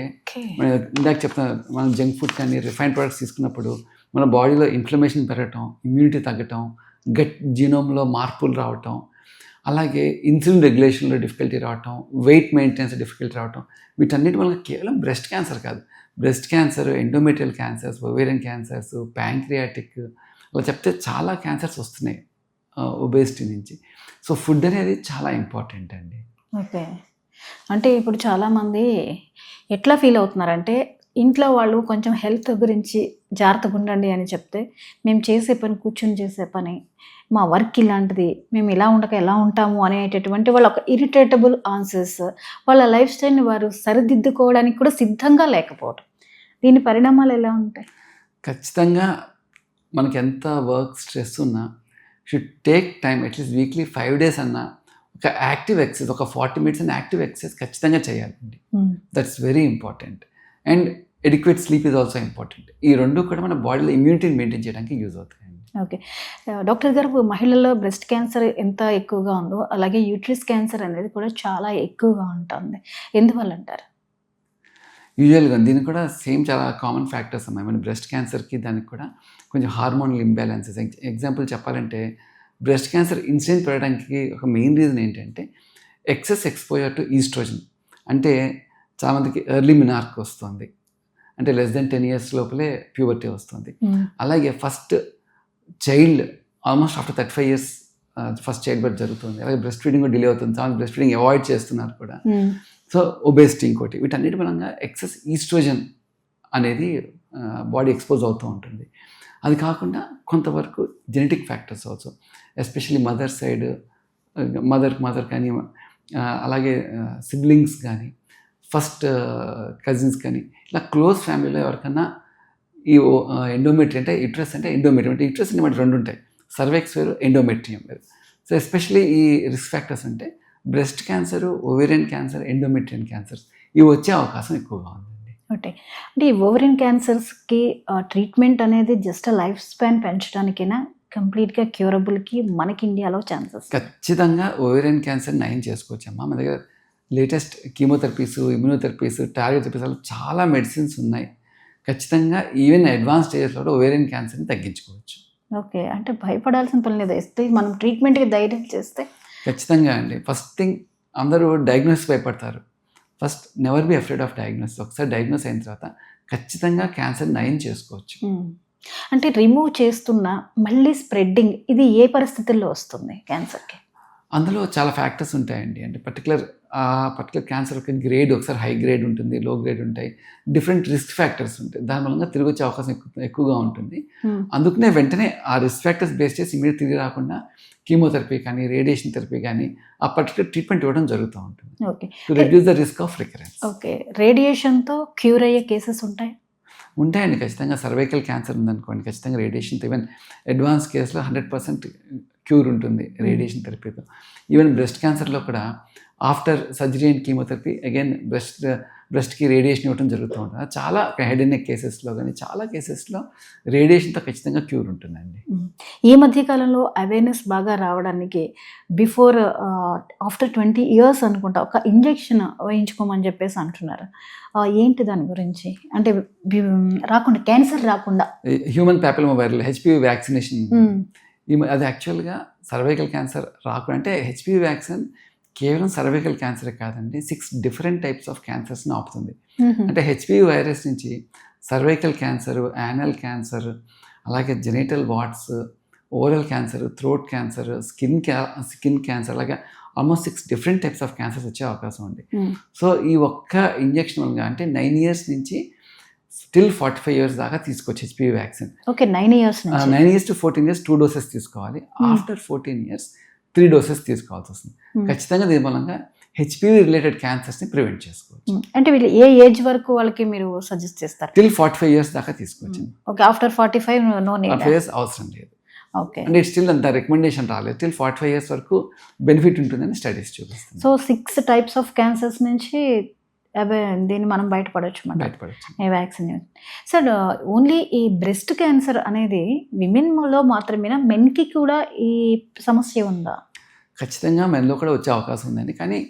మనం ఇందాక చెప్తున్నా, మనం జంక్ ఫుడ్ కానీ రిఫైన్డ్ ప్రొడక్ట్స్ తీసుకున్నప్పుడు మన బాడీలో ఇన్ఫ్లమేషన్ పెరగటం, ఇమ్యూనిటీ తగ్గటం, గట్ జీనోమ్లో మార్పులు రావటం, అలాగే ఇన్సులిన్ రెగ్యులేషన్లో డిఫికల్టీ రావటం, వెయిట్ మెయింటెనెన్స్ డిఫికల్టీ రావటం, వీటన్నిటి వల్ల కేవలం బ్రెస్ట్ క్యాన్సర్ కాదు, breast cancer, endometrial cancers, ovarian cancers, pancreatic, అలా చెప్తే చాలా క్యాన్సర్స్ వస్తున్నాయి ఒబేసిటీ నుంచి. సో ఫుడ్ అనేది చాలా ఇంపార్టెంట్ అండి. ఓకే. అంటే ఇప్పుడు చాలామంది ఎట్లా ఫీల్ అవుతున్నారంటే, ఇంట్లో వాళ్ళు కొంచెం హెల్త్ గురించి జాగ్రత్తగా ఉండండి అని చెప్తే, మేము చేసే పని కూర్చొని చేసే పని, మా వర్క్ ఇలాంటిది, మేము ఇలా ఉండక ఎలా ఉంటాము అనేటటువంటి వాళ్ళ ఒక ఇరిటేటబుల్ ఆన్సర్స్, వాళ్ళ లైఫ్ స్టైల్ని వారు సరిదిద్దుకోవడానికి కూడా సిద్ధంగా లేకపోవడం, దీని పరిణామాలు ఎలా ఉంటాయి? ఖచ్చితంగా మనకి ఎంత వర్క్ స్ట్రెస్ ఉన్నా should take time, at least weekly 5 days అన్నా ఒక యాక్టివ్ ఎక్సర్సైజ్, ఒక 40 minutes అని యాక్టివ్ ఎక్సర్సైజ్ ఖచ్చితంగా చేయాలండి. That's very important. And adequate sleep is also important. ఈ రెండు కూడా మన బాడీలో ఇమ్యూనిటీని మెయింటైన్ చేయడానికి యూజ్ అవుతాయండి. ఓకే. డాక్టర్ గారు, మహిళల్లో బ్రెస్ట్ క్యాన్సర్ ఎంత ఎక్కువగా ఉందో అలాగే యూట్రస్ క్యాన్సర్ అనేది కూడా చాలా ఎక్కువగా ఉంటుంది. ఎందువల్ల అంటారు? యూజువల్గా దీనికి కూడా సేమ్ చాలా కామన్ ఫ్యాక్టర్స్ ఉన్నాయి. మన బ్రెస్ట్ క్యాన్సర్కి దానికి కూడా కొంచెం హార్మోనల్ ఇంబ్యాలెన్సెస్. ఎగ్జాంపుల్ చెప్పాలంటే, బ్రెస్ట్ క్యాన్సర్ ఇన్సిడెంట్ పెరగడానికి ఒక మెయిన్ రీజన్ ఏంటంటే ఎక్సెస్ ఎక్స్పోజర్ టు ఈస్ట్రోజన్. అంటే చాలామందికి ఎర్లీ మినార్క్ వస్తుంది, అంటే less than 10 years లోపలే ప్యూబర్టీ వస్తుంది. అలాగే first child almost after 35 years first child birth జరుగుతుంది, అలాగే బ్రెస్ట్ ఫీడింగ్ డిలే అవుతుంది, చాలా బ్రెస్ట్ ఫీడింగ్ అవాయిడ్ చేస్తున్నారు కూడా. సో ఒబేసిటీ ఇంకోటి, వీటన్నిటి పరంగా ఎక్సెస్ ఈస్ట్రోజన్ అనేది బాడీ ఎక్స్పోజ్ అవుతూ ఉంటుంది. అది కాకుండా కొంతవరకు genetic factors also, especially mother side, mother కానీ అలాగే సిబ్లింగ్స్ కానీ ఫస్ట్ కజిన్స్ కానీ ఇలా క్లోజ్ ఫ్యామిలీలో ఎవరికన్నా ఈ ఎండోమెట్రియం అంటే యుట్రస్ అంటే ఎండోమెట్రియం అంటే యుట్రస్ అంటే మనకి రెండు ఉంటాయి, సర్వెక్స్ వేరు, ఎండోమెట్రియం వేరు. సో ఎస్పెషల్లీ ఈ రిస్క్ ఫ్యాక్టర్స్ అంటే breast cancer, ovarian cancer, endometrian cancers ఇవి వచ్చే అవకాశం ఎక్కువగా ఉందండి. ఓకే, అంటే ఈ ఓవేరియన్ క్యాన్సర్స్కి ట్రీట్మెంట్ అనేది జస్ట్ లైఫ్ స్పాన్ పెంచడానికైనా, కంప్లీట్గా క్యూరబుల్కి మనకి ఇండియాలో ఛాన్సెస్? ఖచ్చితంగా ఓవేరియన్ క్యాన్సర్ నయం చేసుకోవచ్చమ్మా. మన దగ్గర latest chemotherapies, immunotherapies, target therapies చాలా మెడిసిన్స్ ఉన్నాయి. ఖచ్చితంగా ఈవెన్ అడ్వాన్స్ స్టేజెస్లో కూడా ఓవేరియన్ క్యాన్సర్ని తగ్గించుకోవచ్చు. ఓకే, అంటే భయపడాల్సిన పని లేదు, ఇస్తే మనం ట్రీట్మెంట్కి ధైర్యం చేస్తే. ఖచ్చితంగా అండి. ఫస్ట్ థింగ్, అందరూ డయాగ్నోసిస్ భయపడతారు. First never be afraid of diagnosis. ఒకసారి డయాగ్నోస్ అయిన తర్వాత ఖచ్చితంగా క్యాన్సర్ నయం చేసుకోవచ్చు. అంటే రిమూవ్ చేస్తున్నా మళ్ళీ స్ప్రెడ్డింగ్, ఇది ఏ పరిస్థితుల్లో వస్తుంది క్యాన్సర్కి? అందులో చాలా ఫ్యాక్టర్స్ ఉంటాయండి. అంటే పర్టికులర్ క్యాన్సర్ ఒక గ్రేడ్, ఒకసారి హై గ్రేడ్ ఉంటుంది, లో గ్రేడ్ ఉంటాయి, డిఫరెంట్ రిస్క్ ఫ్యాక్టర్స్ ఉంటాయి. దాని మూలంగా తిరిగి వచ్చే అవకాశం ఎక్కువగా ఉంటుంది. అందుకనే వెంటనే ఆ రిస్క్ ఫ్యాక్టర్స్ బేస్ చేసి ఇమీడియట్ తిరిగి రాకుండా కీమోథెరపీ కానీ, రేడియేషన్ థెరపీ కానీ ఆ పర్టికులర్ ట్రీట్మెంట్ ఇవ్వడం జరుగుతూ ఉంటుంది. Okay, to reduce the risk of recurrence. Okay, రేడియేషన్తో క్యూర్ అయ్యే కేసెస్ ఉంటాయి? ఉంటాయండి. ఖచ్చితంగా సర్వైకల్ క్యాన్సర్ ఉందనుకోండి, ఖచ్చితంగా రేడియేషన్తో, ఈవెన్ అడ్వాన్స్ కేసులో 100% క్యూర్ ఉంటుంది రేడియేషన్ థెరపీతో. ఈవెన్ బ్రెస్ట్ క్యాన్సర్లో కూడా after surgery and chemotherapy again బ్రెస్ట్కి రేడియేషన్ ఇవ్వడం జరుగుతూ ఉంటుంది. చాలా హెడ్ అండ్ నెక్ కేసెస్లో కానీ చాలా కేసెస్లో రేడియేషన్తో ఖచ్చితంగా క్యూర్ ఉంటుందండి. ఈ మధ్యకాలంలో అవేర్నెస్ బాగా రావడానికి బిఫోర్ ఆఫ్టర్ 20 years అనుకుంటా ఒక ఇంజెక్షన్ వేయించుకోమని చెప్పేసి అంటున్నారు. ఏంటి దాని గురించి? అంటే రాకుండా, క్యాన్సర్ రాకుండా human papilloma viral HPV vaccination, అది యాక్చువల్గా సర్వైకల్ క్యాన్సర్ రాకుండా, అంటే HPV వ్యాక్సిన్ కేవలం సర్వైకల్ క్యాన్సర్ కాదండి, 6 డిఫరెంట్ టైప్స్ ఆఫ్ క్యాన్సర్స్ని ఆపుతుంది. అంటే HPV వైరస్ నుంచి సర్వైకల్ క్యాన్సర్, యానల్ క్యాన్సర్, అలాగే genital warts, oral cancer, throat cancer, skin cancer, అలాగే almost 6 different types of cancers వచ్చే అవకాశం ఉంది. సో ఈ ఒక్క ఇంజెక్షన్ వల్ల అంటే 9 years నుంచి till 45 years దాకా తీసుకోవచ్చు HPV vaccine. Okay, 9 years to 14 years 2 doses తీసుకోవాలి. ఆఫ్టర్ 14 years 3 doses తీసుకోవాల్సి వస్తుంది. ఖచ్చితంగా దీని మూలంగా HPV రిలేటెడ్ క్యాన్సర్స్ని ప్రివెంట్ చేసుకోవచ్చు. అంటే వీళ్ళు ఏ ఏజ్ వరకు వాళ్ళకి మీరు సజెస్ట్ చేస్తారు? till 45 years దాకా తీసుకోవచ్చు. Okay, after 45 no need. 45 years అవసరం లేదు. ఓకే, అంటే స్టిల్ అంత రికమెండేషన్ రాలేదు. till 45 years వరకు బెనిఫిట్ ఉంటుందని స్టడీస్ చూపిస్తుంది. సో 6 types ఆఫ్ క్యాన్సర్స్ నుంచి దీన్ని మనం బయటపడవచ్చు ఈ వ్యాక్సిన్. సార్, ఓన్లీ ఈ బ్రెస్ట్ క్యాన్సర్ అనేది విమెన్లో మాత్రమేనా, మెన్కి కూడా ఈ సమస్య ఉందా? ఖచ్చితంగా మెన్లో కూడా వచ్చే అవకాశం ఉందండి, కానీ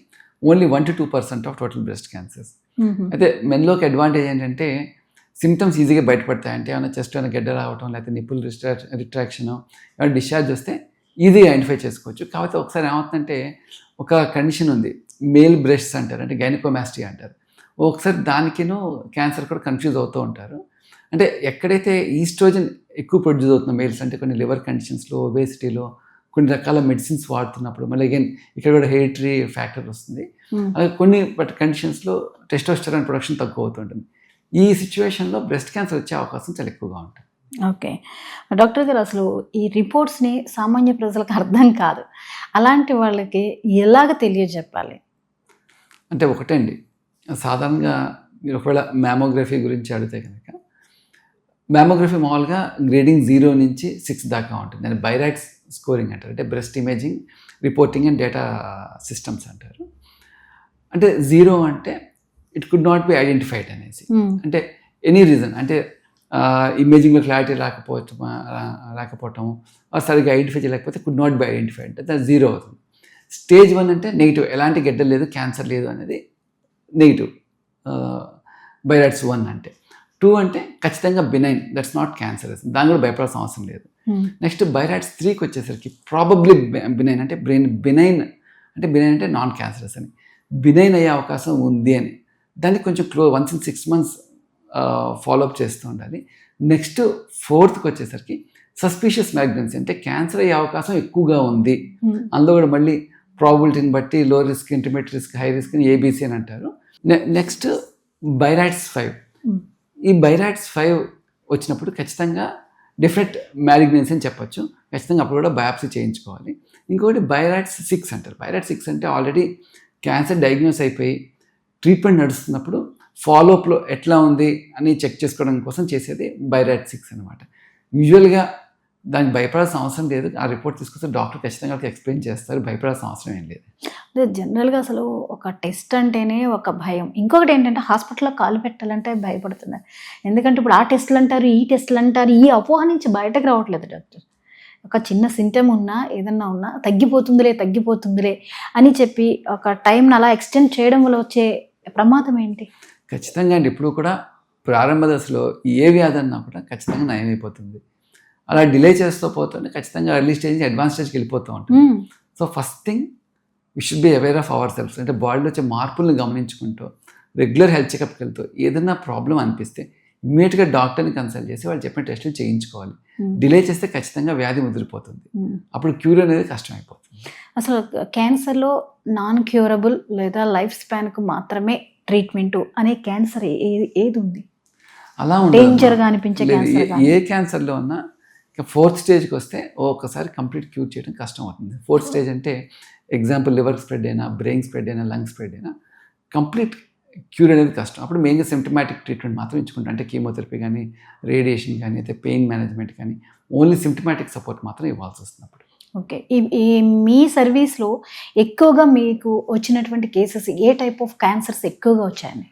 only 1 to 2% of total breast cancers. అయితే మెన్లోకి అడ్వాంటేజ్ ఏంటంటే సిమ్టమ్స్ ఈజీగా బయటపడతాయి. అంటే ఏమైనా చెస్ట్ ఏమైనా గడ్డ రావటం, లేకపోతే నిప్పుల్ రిట్రాక్షన్, ఏమైనా డిశ్చార్జ్ వస్తే ఈజీగా ఐడెంటిఫై చేసుకోవచ్చు. కాకపోతే ఒకసారి ఏమవుతుందంటే ఒక కండిషన్ ఉంది, మేల్ బ్రెస్ట్స్ అంటారు, అంటే గైనకోమాస్టీ అంటారు. ఒకసారి దానికిను క్యాన్సర్ కూడా కన్ఫ్యూజ్ అవుతూ ఉంటారు. అంటే ఎక్కడైతే ఈస్ట్రోజన్ ఎక్కువ ప్రొడ్యూస్ అవుతున్న మేల్స్, అంటే కొన్ని లివర్ కండిషన్స్లో, ఒబేసిటీలో, కొన్ని రకాల మెడిసిన్స్ వాడుతున్నప్పుడు మళ్ళీ అగైన్ ఇక్కడ కూడా హెరిటరీ ఫ్యాక్టర్ వస్తుంది. అలాగే కొన్ని కండిషన్స్లో టెస్టోస్టెరాన్ ప్రొడక్షన్ తక్కువ అవుతుంటుంది. ఈ సిచ్యువేషన్లో బ్రెస్ట్ క్యాన్సర్ వచ్చే అవకాశం చాలా ఎక్కువగా ఉంటుంది. ఓకే, డాక్టర్ గారు, అసలు ఈ రిపోర్ట్స్ని సామాన్య ప్రజలకు అర్థం కాదు, అలాంటి వాళ్ళకి ఎలాగ తెలియజెప్పాలి? అంటే ఒకటండి, సాధారణంగా మీరు ఒకవేళ మ్యామోగ్రఫీ గురించి అడిగితే కనుక, మ్యామోగ్రఫీ మామూలుగా గ్రేడింగ్ 0 నుంచి 6 దాకా ఉంటుంది. దాన్ని బైరాక్స్ స్కోరింగ్ అంటారు, అంటే breast imaging reporting and data systems అంటారు. అంటే 0 అంటే it could not be identified అనేసి, అంటే ఎనీ రీజన్, అంటే ఇమేజింగ్లో క్లారిటీ రాకపోవటం, సరిగ్గా ఐడెంటిఫై చేయలేకపోతే కుడ్ నాట్ బి ఐడెంటిఫైడ్, అంటే అది 0 అవుతుంది. స్టేజ్ 1 అంటే నెగిటివ్, ఎలాంటి గడ్డ లేదు, క్యాన్సర్ లేదు అనేది నెగిటివ్, బైరాట్స్ 1 అంటే. 2 అంటే ఖచ్చితంగా బినైన్, దట్స్ నాట్ క్యాన్సర్, దాని కూడా భయపడాల్సిన అవసరం లేదు. నెక్స్ట్ బైరాట్స్ 3కి వచ్చేసరికి ప్రాబబ్లీ బినైన్, అంటే బినైన్ అంటే నాన్ క్యాన్సరస్ అని, బినైన్ అయ్యే అవకాశం ఉంది అని. దాన్ని కొంచెం once in 6 months ఫాలోఅప్ చేస్తూ ఉండాలి. నెక్స్ట్ 4th వచ్చేసరికి సస్పీషియస్ మ్యాగ్నెన్సీ అంటే క్యాన్సర్ అయ్యే అవకాశం ఎక్కువగా ఉంది. అందులో కూడా మళ్ళీ ప్రాబిలిటీని బట్టి లో risk, intermediate risk, high risk అని ఏబీసీ అని అంటారు. నెక్స్ట్ బైరాట్స్ 5. ఈ బైరాట్స్ 5 వచ్చినప్పుడు ఖచ్చితంగా డిఫరెంట్ మ్యాలిగ్నెన్సీ అని చెప్పొచ్చు. ఖచ్చితంగా అప్పుడు కూడా బయాప్సీ చేయించుకోవాలి. ఇంకొకటి బైరాట్స్ 6 అంటారు. బైరాట్స్ 6 అంటే ఆల్రెడీ క్యాన్సర్ డయాగ్నోస్ అయిపోయి ట్రీట్మెంట్ నడుస్తున్నప్పుడు ఫాలోఅప్లో ఎట్లా ఉంది అని చెక్ చేసుకోవడం కోసం చేసేది బైరాట్ 6 అనమాట. యూజువల్గా దానికి భయపడాల్సిన అవసరం లేదు. ఆ రిపోర్ట్ తీసుకొస్తే డాక్టర్ ఖచ్చితంగా ఎక్స్ప్లెయిన్ చేస్తారు. భయపడాల్సిన అవసరం ఏం లేదు. అదే జనరల్గా అసలు ఒక టెస్ట్ అంటేనే ఒక భయం. ఇంకొకటి ఏంటంటే హాస్పిటల్లో కాలు పెట్టాలంటే భయపడుతున్నారు. ఎందుకంటే ఇప్పుడు ఆ టెస్టులు అంటారు, ఈ టెస్టులు అంటారు, ఈ అపోహ నుంచి బయటకు రావట్లేదు డాక్టర్. ఒక చిన్న సింటమ్ ఉన్నా ఏదన్నా ఉన్నా తగ్గిపోతుందిలే అని చెప్పి ఒక టైంని అలా ఎక్స్టెండ్ చేయడం వల్ల వచ్చే ప్రమాదం ఏంటి? ఖచ్చితంగా అండి. ఇప్పుడు కూడా ప్రారంభ దశలో ఏ వ్యాధి అన్నా కూడా ఖచ్చితంగా నయమైపోతుంది. అలా డిలే చేస్తూ పోతుంటే ఖచ్చితంగా ఎర్లీ స్టేజ్ నుంచి అడ్వాన్స్ స్టేజ్కి వెళ్ళిపోతూ ఉంటుంది. So first thing we should be aware of our selfs. అంటే బాడీలో వచ్చే మార్పులను గమనించుకుంటూ రెగ్యులర్ హెల్త్ చెకప్కి వెళ్తూ ఏదైనా ప్రాబ్లం అనిపిస్తే ఇమ్మీడియట్గా డాక్టర్ని కన్సల్ట్ చేసి వాళ్ళు చెప్పిన టెస్టులు చేయించుకోవాలి. డిలే చేస్తే ఖచ్చితంగా వ్యాధి ముదిరిపోతుంది. అప్పుడు క్యూర్ అనేది కష్టమైపోతుంది. అసలు క్యాన్సర్లో నాన్ క్యూరబుల్ లేదా లైఫ్ స్పాన్కు మాత్రమే ట్రీట్మెంట్ అనే క్యాన్సర్ ఏది ఉంది? అలా డేంజర్గా అనిపించే క్యాన్సర్ ఏ క్యాన్సర్లో ఉన్నా ఇక 4th స్టేజ్కి వస్తే ఒక్కసారి కంప్లీట్ క్యూర్ చేయడం కష్టం అవుతుంది. 4th స్టేజ్ అంటే ఎగ్జాంపుల్ లివర్ స్ప్రెడ్ అయినా, బ్రెయిన్ స్ప్రెడ్ అయినా, లంగ్ స్ప్రెడ్ అయినా కంప్లీట్ క్యూర్ అనేది కష్టం. అప్పుడు మెయిన్గా సిమ్టమాటిక్ ట్రీట్మెంట్ మాత్రం ఇచ్చుకుంటాం. అంటే కీమోథెరపీ కానీ, రేడియేషన్ కానీ, అయితే పెయిన్ మేనేజ్మెంట్ కానీ, ఓన్లీ సిమ్టమాటిక్ సపోర్ట్ మాత్రం ఇవ్వాల్సి వస్తుంది అప్పుడు. ఓకే. ఈ మీ సర్వీస్లో ఎక్కువగా మీకు వచ్చినటువంటి cases A type of cancers ఎక్కువగా వచ్చాయండి?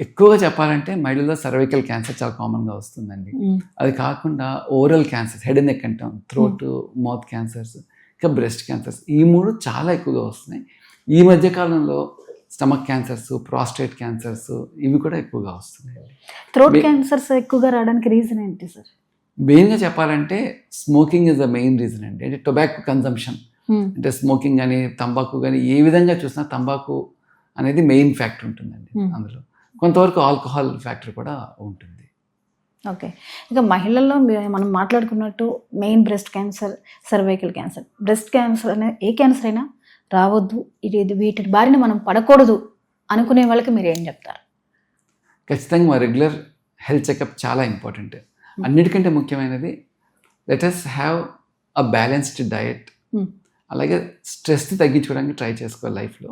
ఎక్కువగా చెప్పాలంటే మహిళల్లో సర్వైకల్ క్యాన్సర్ చాలా కామన్గా వస్తుందండి. అది కాకుండా oral cancers, head and neck అంటాం, థ్రోట్, మౌత్ క్యాన్సర్స్, ఇంకా బ్రెస్ట్ క్యాన్సర్స్, ఈ 3 చాలా ఎక్కువగా వస్తున్నాయి. ఈ మధ్యకాలంలో స్టమక్ క్యాన్సర్స్, ప్రాస్టేట్ క్యాన్సర్స్ ఇవి కూడా ఎక్కువగా వస్తున్నాయి. థ్రోట్ క్యాన్సర్స్ ఎక్కువగా రావడానికి రీజన్ ఏంటి సార్? మెయిన్గా చెప్పాలంటే smoking is the main reason అండి. అంటే టొబాకో కన్జంప్షన్, అంటే స్మోకింగ్ కానీ తంబాకు కానీ ఏ విధంగా చూసినా తంబాకు అనేది మెయిన్ ఫ్యాక్టర్ ఉంటుందండి. అందులో కొంతవరకు ఆల్కహాల్ ఫ్యాక్టర్ కూడా ఉంటుంది. ఓకే. ఇక మహిళల్లో మనం మాట్లాడుకున్నట్టు main breast cancer, cervical cancer. Breast cancer అనేది ఏ క్యాన్సర్ అయినా రావద్దు, వీటి బారిన మనం పడకూడదు అనుకునే వాళ్ళకి మీరు ఏం చెప్తారు? ఖచ్చితంగా మా రెగ్యులర్ హెల్త్ చెకప్ చాలా ఇంపార్టెంట్. అన్నిటికంటే ముఖ్యమైనది let us have a balanced diet. అలాగే స్ట్రెస్ని తగ్గించుకోవడానికి ట్రై చేసుకోవాలి లైఫ్లో.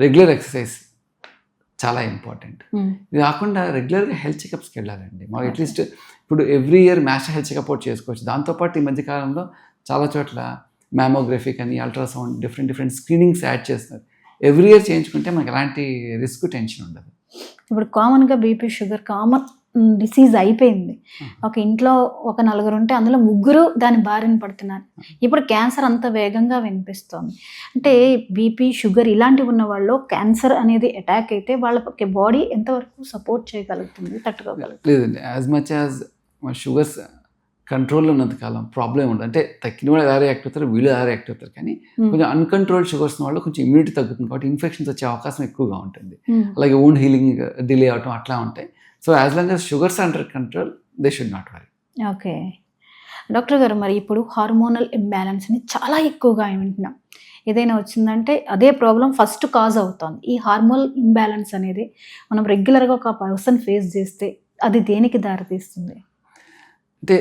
రెగ్యులర్ ఎక్సర్సైజ్ చాలా ఇంపార్టెంట్. ఇది కాకుండా రెగ్యులర్గా హెల్త్ చెకప్స్కి వెళ్ళాలండి. మనం అట్లీస్ట్ ఇప్పుడు every year master health checkup out చేసుకోవచ్చు. దాంతోపాటు ఈ మధ్యకాలంలో చాలా చోట్ల మ్యామోగ్రఫీ కానీ, అల్ట్రాసౌండ్, డిఫరెంట్ స్క్రీనింగ్స్ యాడ్ చేస్తున్నారు. ఎవ్రీ ఇయర్ చేయించుకుంటే మనకి ఎలాంటి రిస్క్, టెన్షన్ ఉండదు. ఇప్పుడు కామన్గా బీపీ, షుగర్ కామన్ డిసీజ్ అయిపోయింది. ఒక ఇంట్లో ఒక 4 ఉంటే అందులో 3 దాని బారిన పడుతున్నారు. ఇప్పుడు క్యాన్సర్ అంత వేగంగా వినిపిస్తోంది. అంటే బీపీ, షుగర్ ఇలాంటివి ఉన్న వాళ్ళు క్యాన్సర్ అనేది అటాక్ అయితే వాళ్ళకి బాడీ ఎంతవరకు సపోర్ట్ చేయగలుగుతుంది, తట్టుకోగలుగుతుంది? లేదండి, యాజ్ మచ్ యాజ్ షుగర్స్ కంట్రోల్లో ఉన్నంత కాలం ప్రాబ్లం ఉండదు. అంటే తగ్గిన వాళ్ళు ఎలా రియాక్ట్ అవుతారు, వీళ్ళు ఎలా రియాక్ట్ అవుతారు. కానీ కొంచెం అన్కంట్రోల్డ్ షుగర్స్ వాళ్ళు కొంచెం ఇమ్యూనిటీ తగ్గుతుంది కాబట్టి ఇన్ఫెక్షన్స్ వచ్చే అవకాశం ఎక్కువగా ఉంటుంది. అలాగే వూండ్ హీలింగ్ డిలే అవటం అట్లా ఉంటాయి. So as long as sugars under control they should not worry. Okay doctor గారు, మరి ఇప్పుడు హార్మోనల్ ఇంబ్యాలెన్స్ని చాలా ఎక్కువగా వింటున్నాం. ఏదైనా వచ్చిందంటే అదే ప్రాబ్లం ఫస్ట్ కాజ్ అవుతుంది. ఈ హార్మోనల్ ఇంబ్యాలెన్స్ అనేది మనం రెగ్యులర్గా ఒక పర్సన్ ఫేస్ చేస్తే అది దేనికి దారితీస్తుంది? అంటే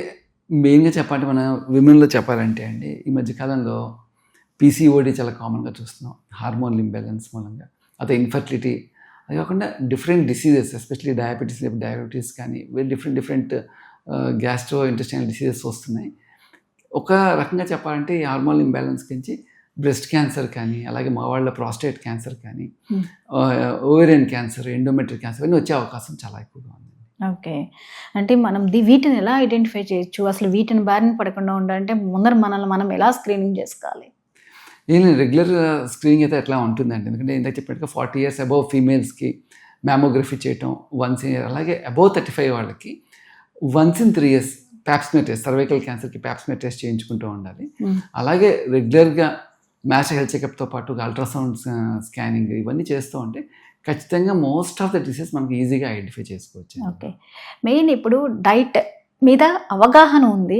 మెయిన్గా చెప్పాలంటే మన విమెన్లో చెప్పాలంటే అండి, ఈ మధ్యకాలంలో పీసీఓడి చాలా కామన్గా చూస్తున్నాం హార్మోనల్ ఇంబ్యాలెన్స్ మూలంగా. అదే ఇన్ఫర్టిలిటీ, అది కాకుండా డిఫరెంట్ డిసీజెస్, ఎస్పెషలీ డయాబెటీస్ కానీ డిఫరెంట్ గ్యాస్ట్రో ఇంటెస్టైనల్ డిసీజెస్ వస్తున్నాయి. ఒక రకంగా చెప్పాలంటే ఈ హార్మోనల్ ఇంబ్యాలెన్స్ గురించి బ్రెస్ట్ క్యాన్సర్ కానీ, అలాగే మగవాళ్ళ ప్రాస్టేట్ క్యాన్సర్ కానీ, ఓవేరియన్ క్యాన్సర్, ఎండోమెట్రిక్ క్యాన్సర్ అన్నీ వచ్చే అవకాశం చాలా ఎక్కువగా ఉంది. ఓకే. అంటే మనం వీటిని ఎలా ఐడెంటిఫై చేయొచ్చు? అసలు వీటిని బారిన పడకుండా ఉండాలంటే ముందర మనల్ని మనం ఎలా స్క్రీనింగ్ చేసుకోవాలి? నేను రెగ్యులర్ స్క్రీనింగ్ అయితే ఎట్లా ఉంటుందండి. ఎందుకంటే ఇందాక చెప్పినట్టుగా 40 years అబవ్ ఫీమేల్స్కి మ్యామోగ్రఫీ చేయటం once in a year, అలాగే అబవ్ 35 వాళ్ళకి once in 3 years Pap smear test, cervical క్యాన్సర్కి ప్యాప్స్మియర్ టెస్ట్ చేయించుకుంటూ ఉండాలి. అలాగే రెగ్యులర్గా మ్యాచ్ హెల్త్ చెకప్తో పాటు అల్ట్రాసౌండ్ స్కానింగ్ ఇవన్నీ చేస్తూ ఉంటే ఖచ్చితంగా మోస్ట్ ఆఫ్ ద డిసీజ్ మనకి ఈజీగా ఐడెంటిఫై చేసుకోవచ్చు. ఓకే. మెయిన్ ఇప్పుడు డైట్ మీద అవగాహన ఉంది,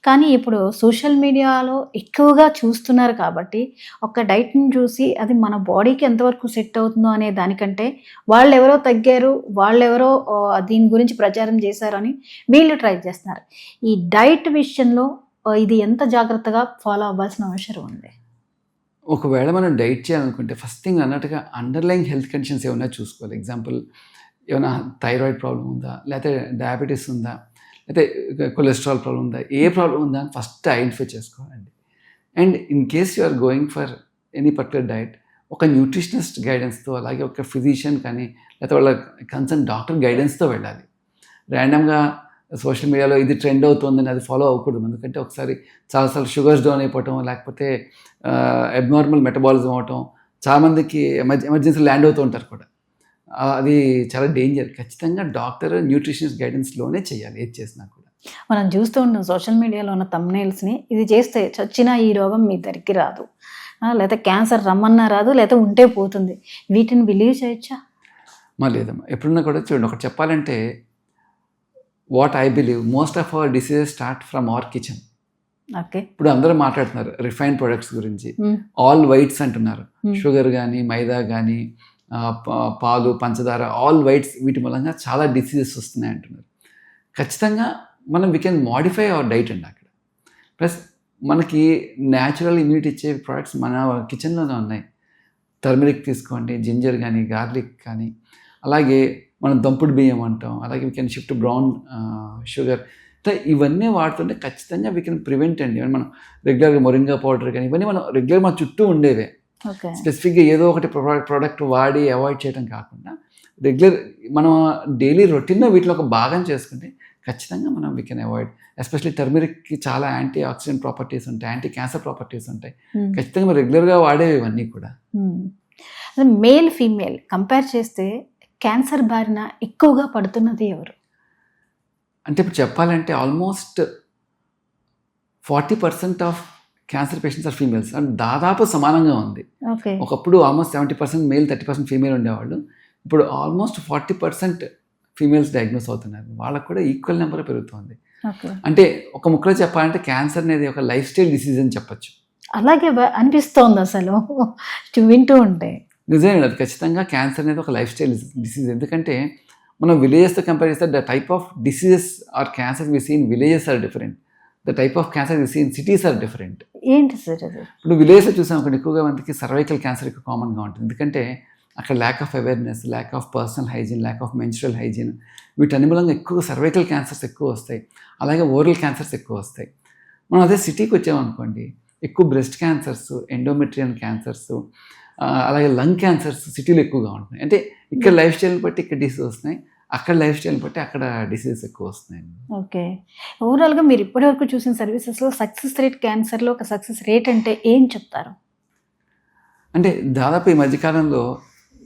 కానీ ఇప్పుడు సోషల్ మీడియాలో ఎక్కువగా చూస్తున్నారు కాబట్టి ఒక డైట్ని చూసి అది మన బాడీకి ఎంతవరకు సెట్ అవుతుందో అనే దానికంటే వాళ్ళెవరో తగ్గారు, వాళ్ళెవరో దీని గురించి ప్రచారం చేశారు అని వీళ్ళు ట్రై చేస్తున్నారు. ఈ డైట్ విషయంలో ఇది ఎంత జాగ్రత్తగా ఫాలో అవ్వాల్సిన అవసరం ఉంది? ఒకవేళ మనం డైట్ చేయాలనుకుంటే ఫస్ట్ థింగ్ అన్నట్టుగా అండర్లైన్ హెల్త్ కండిషన్స్ ఏమైనా చూసుకోవాలి. ఎగ్జాంపుల్ ఏమైనా థైరాయిడ్ ప్రాబ్లం ఉందా, లేకపోతే డయాబెటీస్ ఉందా, లేకపోతే కొలెస్ట్రాల్ ప్రాబ్లం ఉందా, ఏ ప్రాబ్లం ఉందా అని ఫస్ట్ ఐడెంటిఫై చేసుకోవాలండి. And in case you are going for any particular diet ఒక న్యూట్రిషనిస్ట్ గైడెన్స్తో, అలాగే ఒక ఫిజిషియన్ కానీ లేకపోతే వాళ్ళ కన్సర్న్ డాక్టర్ గైడెన్స్తో వెళ్ళాలి. ర్యాండమ్గా సోషల్ మీడియాలో ఇది ట్రెండ్ అవుతుందని అది ఫాలో అవ్వకూడదు. ఎందుకంటే ఒకసారి చాలాసార్లు షుగర్స్ డౌన్ అయిపోవటం, లేకపోతే అబ్నార్మల్ మెటబాలిజం అవటం, చాలామందికి ఎమర్జెన్సీ ల్యాండ్ అవుతూ ఉంటారు కూడా. అది చాలా డేంజర్. ఖచ్చితంగా డాక్టర్ న్యూట్రిషనిస్ట్ గైడెన్స్లోనే చేయాలి ఏది చేసినా కూడా. మనం చూస్తూ ఉంటాం సోషల్ మీడియాలో ఉన్న థంబ్నెయిల్స్ని, ఇది చేస్తే చచ్చినా ఈ రోగం మీ దగ్గరికి రాదు, లేకపోతే క్యాన్సర్ రమ్మన్నా రాదు, లేకపోతే ఉంటే పోతుంది, వీటిని బిలీవ్ చేయొచ్చా? లేదమ్మా, ఎప్పుడున్నా కూడా చూడండి, ఒకటి చెప్పాలంటే what I believe most of our diseases start from our kitchen. Okay, ఇప్పుడు అందరూ మాట్లాడుతున్నారు రిఫైన్డ్ ప్రొడక్ట్స్ గురించి, ఆల్ వైట్స్ అంటున్నారు. షుగర్ కానీ, మైదా కానీ, పాలు, పంచదార, ఆల్ వైట్స్, వీటి మూలంగా చాలా డిసీజెస్ వస్తున్నాయి అంటున్నారు. ఖచ్చితంగా మనం we can modify our diet అండి అక్కడ. ప్లస్ మనకి న్యాచురల్ ఇమ్యూనిటీ ఇచ్చే ప్రొడక్ట్స్ మన కిచెన్లోనే ఉన్నాయి. టర్మరిక్ తీసుకోండి, జింజర్ కానీ, గార్లిక్ కానీ, అలాగే మనం దంపుడు బియ్యం అంటాం, అలాగే we can shift brown sugar. ఇవన్నీ వాడుతుంటే ఖచ్చితంగా వీ కెన్ ప్రివెంట్ అండి. మనం రెగ్యులర్గా మొరింగా పౌడర్ కానీ ఇవన్నీ మనం రెగ్యులర్ మన చుట్టూ ఉండేవే. స్పెసిఫిక్గా ఏదో ఒకటి ప్రోడక్ట్ వాడి అవాయిడ్ చేయడం కాకుండా రెగ్యులర్ మనం డైలీ రొటీన్లో వీటిలో ఒక భాగం చేసుకుంటే ఖచ్చితంగా మనం వీ కెన్ అవాయిడ్. ఎస్పెషల్లీ టర్మరిక్కి చాలా యాంటీ ఆక్సిడెంట్ ప్రాపర్టీస్ ఉంటాయి, యాంటీ క్యాన్సర్ ప్రాపర్టీస్ ఉంటాయి. ఖచ్చితంగా మనం రెగ్యులర్గా వాడేవి ఇవన్నీ కూడా. మేల్ ఫీమేల్ కంపేర్ చేస్తే క్యాన్సర్ బారిన ఎక్కువగా పడుతున్నది ఎవరు? అంటే ఇప్పుడు చెప్పాలంటే almost 40% of cancer patients are females. And దాదాపు సమానంగా ఉంది. ఒకప్పుడు ఆల్మోస్ట్ 70% మేల్, 30% ఫీమేల్ ఉండేవాళ్ళు. ఇప్పుడు ఆల్మోస్ట్ 40% ఫీమేల్స్ డయాగ్నోస్ అవుతున్నారు. వాళ్ళకు కూడా ఈక్వల్ నెంబర్ పెరుగుతుంది. అంటే ఒక ముక్కలో చెప్పాలంటే క్యాన్సర్ అనేది ఒక లైఫ్ స్టైల్ డిసీజ్ అని చెప్పచ్చు. అలాగే అనిపిస్తోంది అసలు వింటూ ఉంటే. నిజమే, అది ఖచ్చితంగా క్యాన్సర్ అనేది ఒక లైఫ్ స్టైల్ డిసీజ్. ఎందుకంటే మనం విలేజెస్తో కంపేర్ చేస్తే the type of diseases or cancer we see in villages are different, the type of cancer we see in cities are different. ఏంటి సార్ అది? ఇప్పుడు విలేజ్లో చూసాం అనుకోండి, ఎక్కువగా మందికి సర్వైకల్ క్యాన్సర్ ఎక్కువ కామన్గా ఉంటుంది. ఎందుకంటే అక్కడ lack of awareness, lack of personal hygiene, lack of menstrual hygiene, వీటన్ని మూలంగా ఎక్కువ సర్వైకల్ క్యాన్సర్స్ ఎక్కువ వస్తాయి. అలాగే ఓరల్ క్యాన్సర్స్ ఎక్కువ వస్తాయి. మనం అదే సిటీకి వచ్చామనుకోండి, ఎక్కువ బ్రెస్ట్ క్యాన్సర్స్, ఎండోమెట్రియల్ క్యాన్సర్స్, అలాగే లంగ్ క్యాన్సర్స్ సిటీలో ఎక్కువగా ఉంటున్నాయి. అంటే ఇక్కడ లైఫ్ స్టైల్ని బట్టి ఇక్కడ డిసీజ్ వస్తున్నాయి, అక్కడ లైఫ్ స్టైల్ని బట్టి అక్కడ డిసీజెస్ ఎక్కువ వస్తున్నాయి. ఓకే, ఓవరాల్గా మీరు ఇప్పటివరకు చూసిన సర్వీసెస్లో సక్సెస్ రేట్, క్యాన్సర్లో ఒక సక్సెస్ రేట్ అంటే ఏం చెప్తారు? అంటే దాదాపు ఈ మధ్యకాలంలో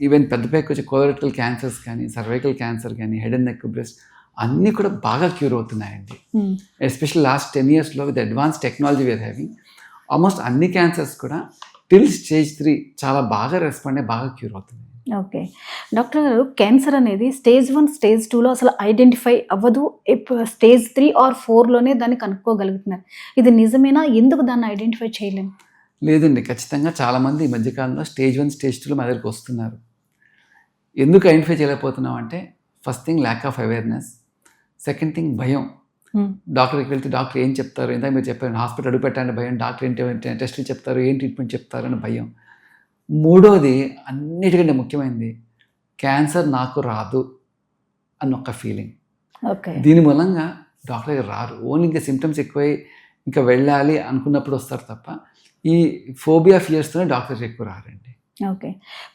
ఈవెన్ పెద్ద పైకి వచ్చే కోలరెక్టల్ క్యాన్సర్స్ కానీ, సర్వైకల్ క్యాన్సర్ కానీ, హెడ్ అండ్ నెక్, బ్రెస్ట్ అన్నీ కూడా బాగా క్యూర్ అవుతున్నాయండి. ఎస్పెషల్లీ లాస్ట్ 10 yearsలో with advance technology we are having, almost అన్ని క్యాన్సర్స్ కూడా టిల్ స్టేజ్ 3 చాలా బాగా రెస్పాండ్ అయ్యి బాగా క్యూర్ అవుతుంది. ఓకే డాక్టర్ గారు, క్యాన్సర్ అనేది స్టేజ్ 1, స్టేజ్ 2లో అసలు ఐడెంటిఫై అవ్వదు, స్టేజ్ 3 or 4లోనే దాన్ని కనుక్కోగలుగుతున్నారు. ఇది నిజమేనా? ఎందుకు దాన్ని ఐడెంటిఫై చేయలేము? లేదండి, ఖచ్చితంగా చాలామంది ఈ మధ్యకాలంలో స్టేజ్ 1, స్టేజ్ 2లో మా దగ్గరికి వస్తున్నారు. ఎందుకు ఐడెంటిఫై చేయలేకపోతున్నాం అంటే first thing lakh of awareness, second thing భయం. డాక్టర్కి వెళ్తే డాక్టర్ ఏం చెప్తారు, ఇందాక మీరు చెప్పారు హాస్పిటల్ అడుగు పెట్టాలని భయం, డాక్టర్ ఏంటి టెస్టులు చెప్తారు, ఏం ట్రీట్మెంట్ చెప్తారని భయం. మూడోది అన్నిటికంటే ముఖ్యమైనది క్యాన్సర్ నాకు రాదు అన్న ఒక ఫీలింగ్. దీని మూలంగా డాక్టర్ దగ్గర రారు. ఓన్లీ ఇంకా సిమ్టమ్స్ ఎక్కువై ఇంకా వెళ్ళాలి అనుకున్నప్పుడు వస్తారు తప్ప ఈ ఫోబియా ఫియర్స్తోనే డాక్టర్ ఎక్కువ రారండి. ఓకే,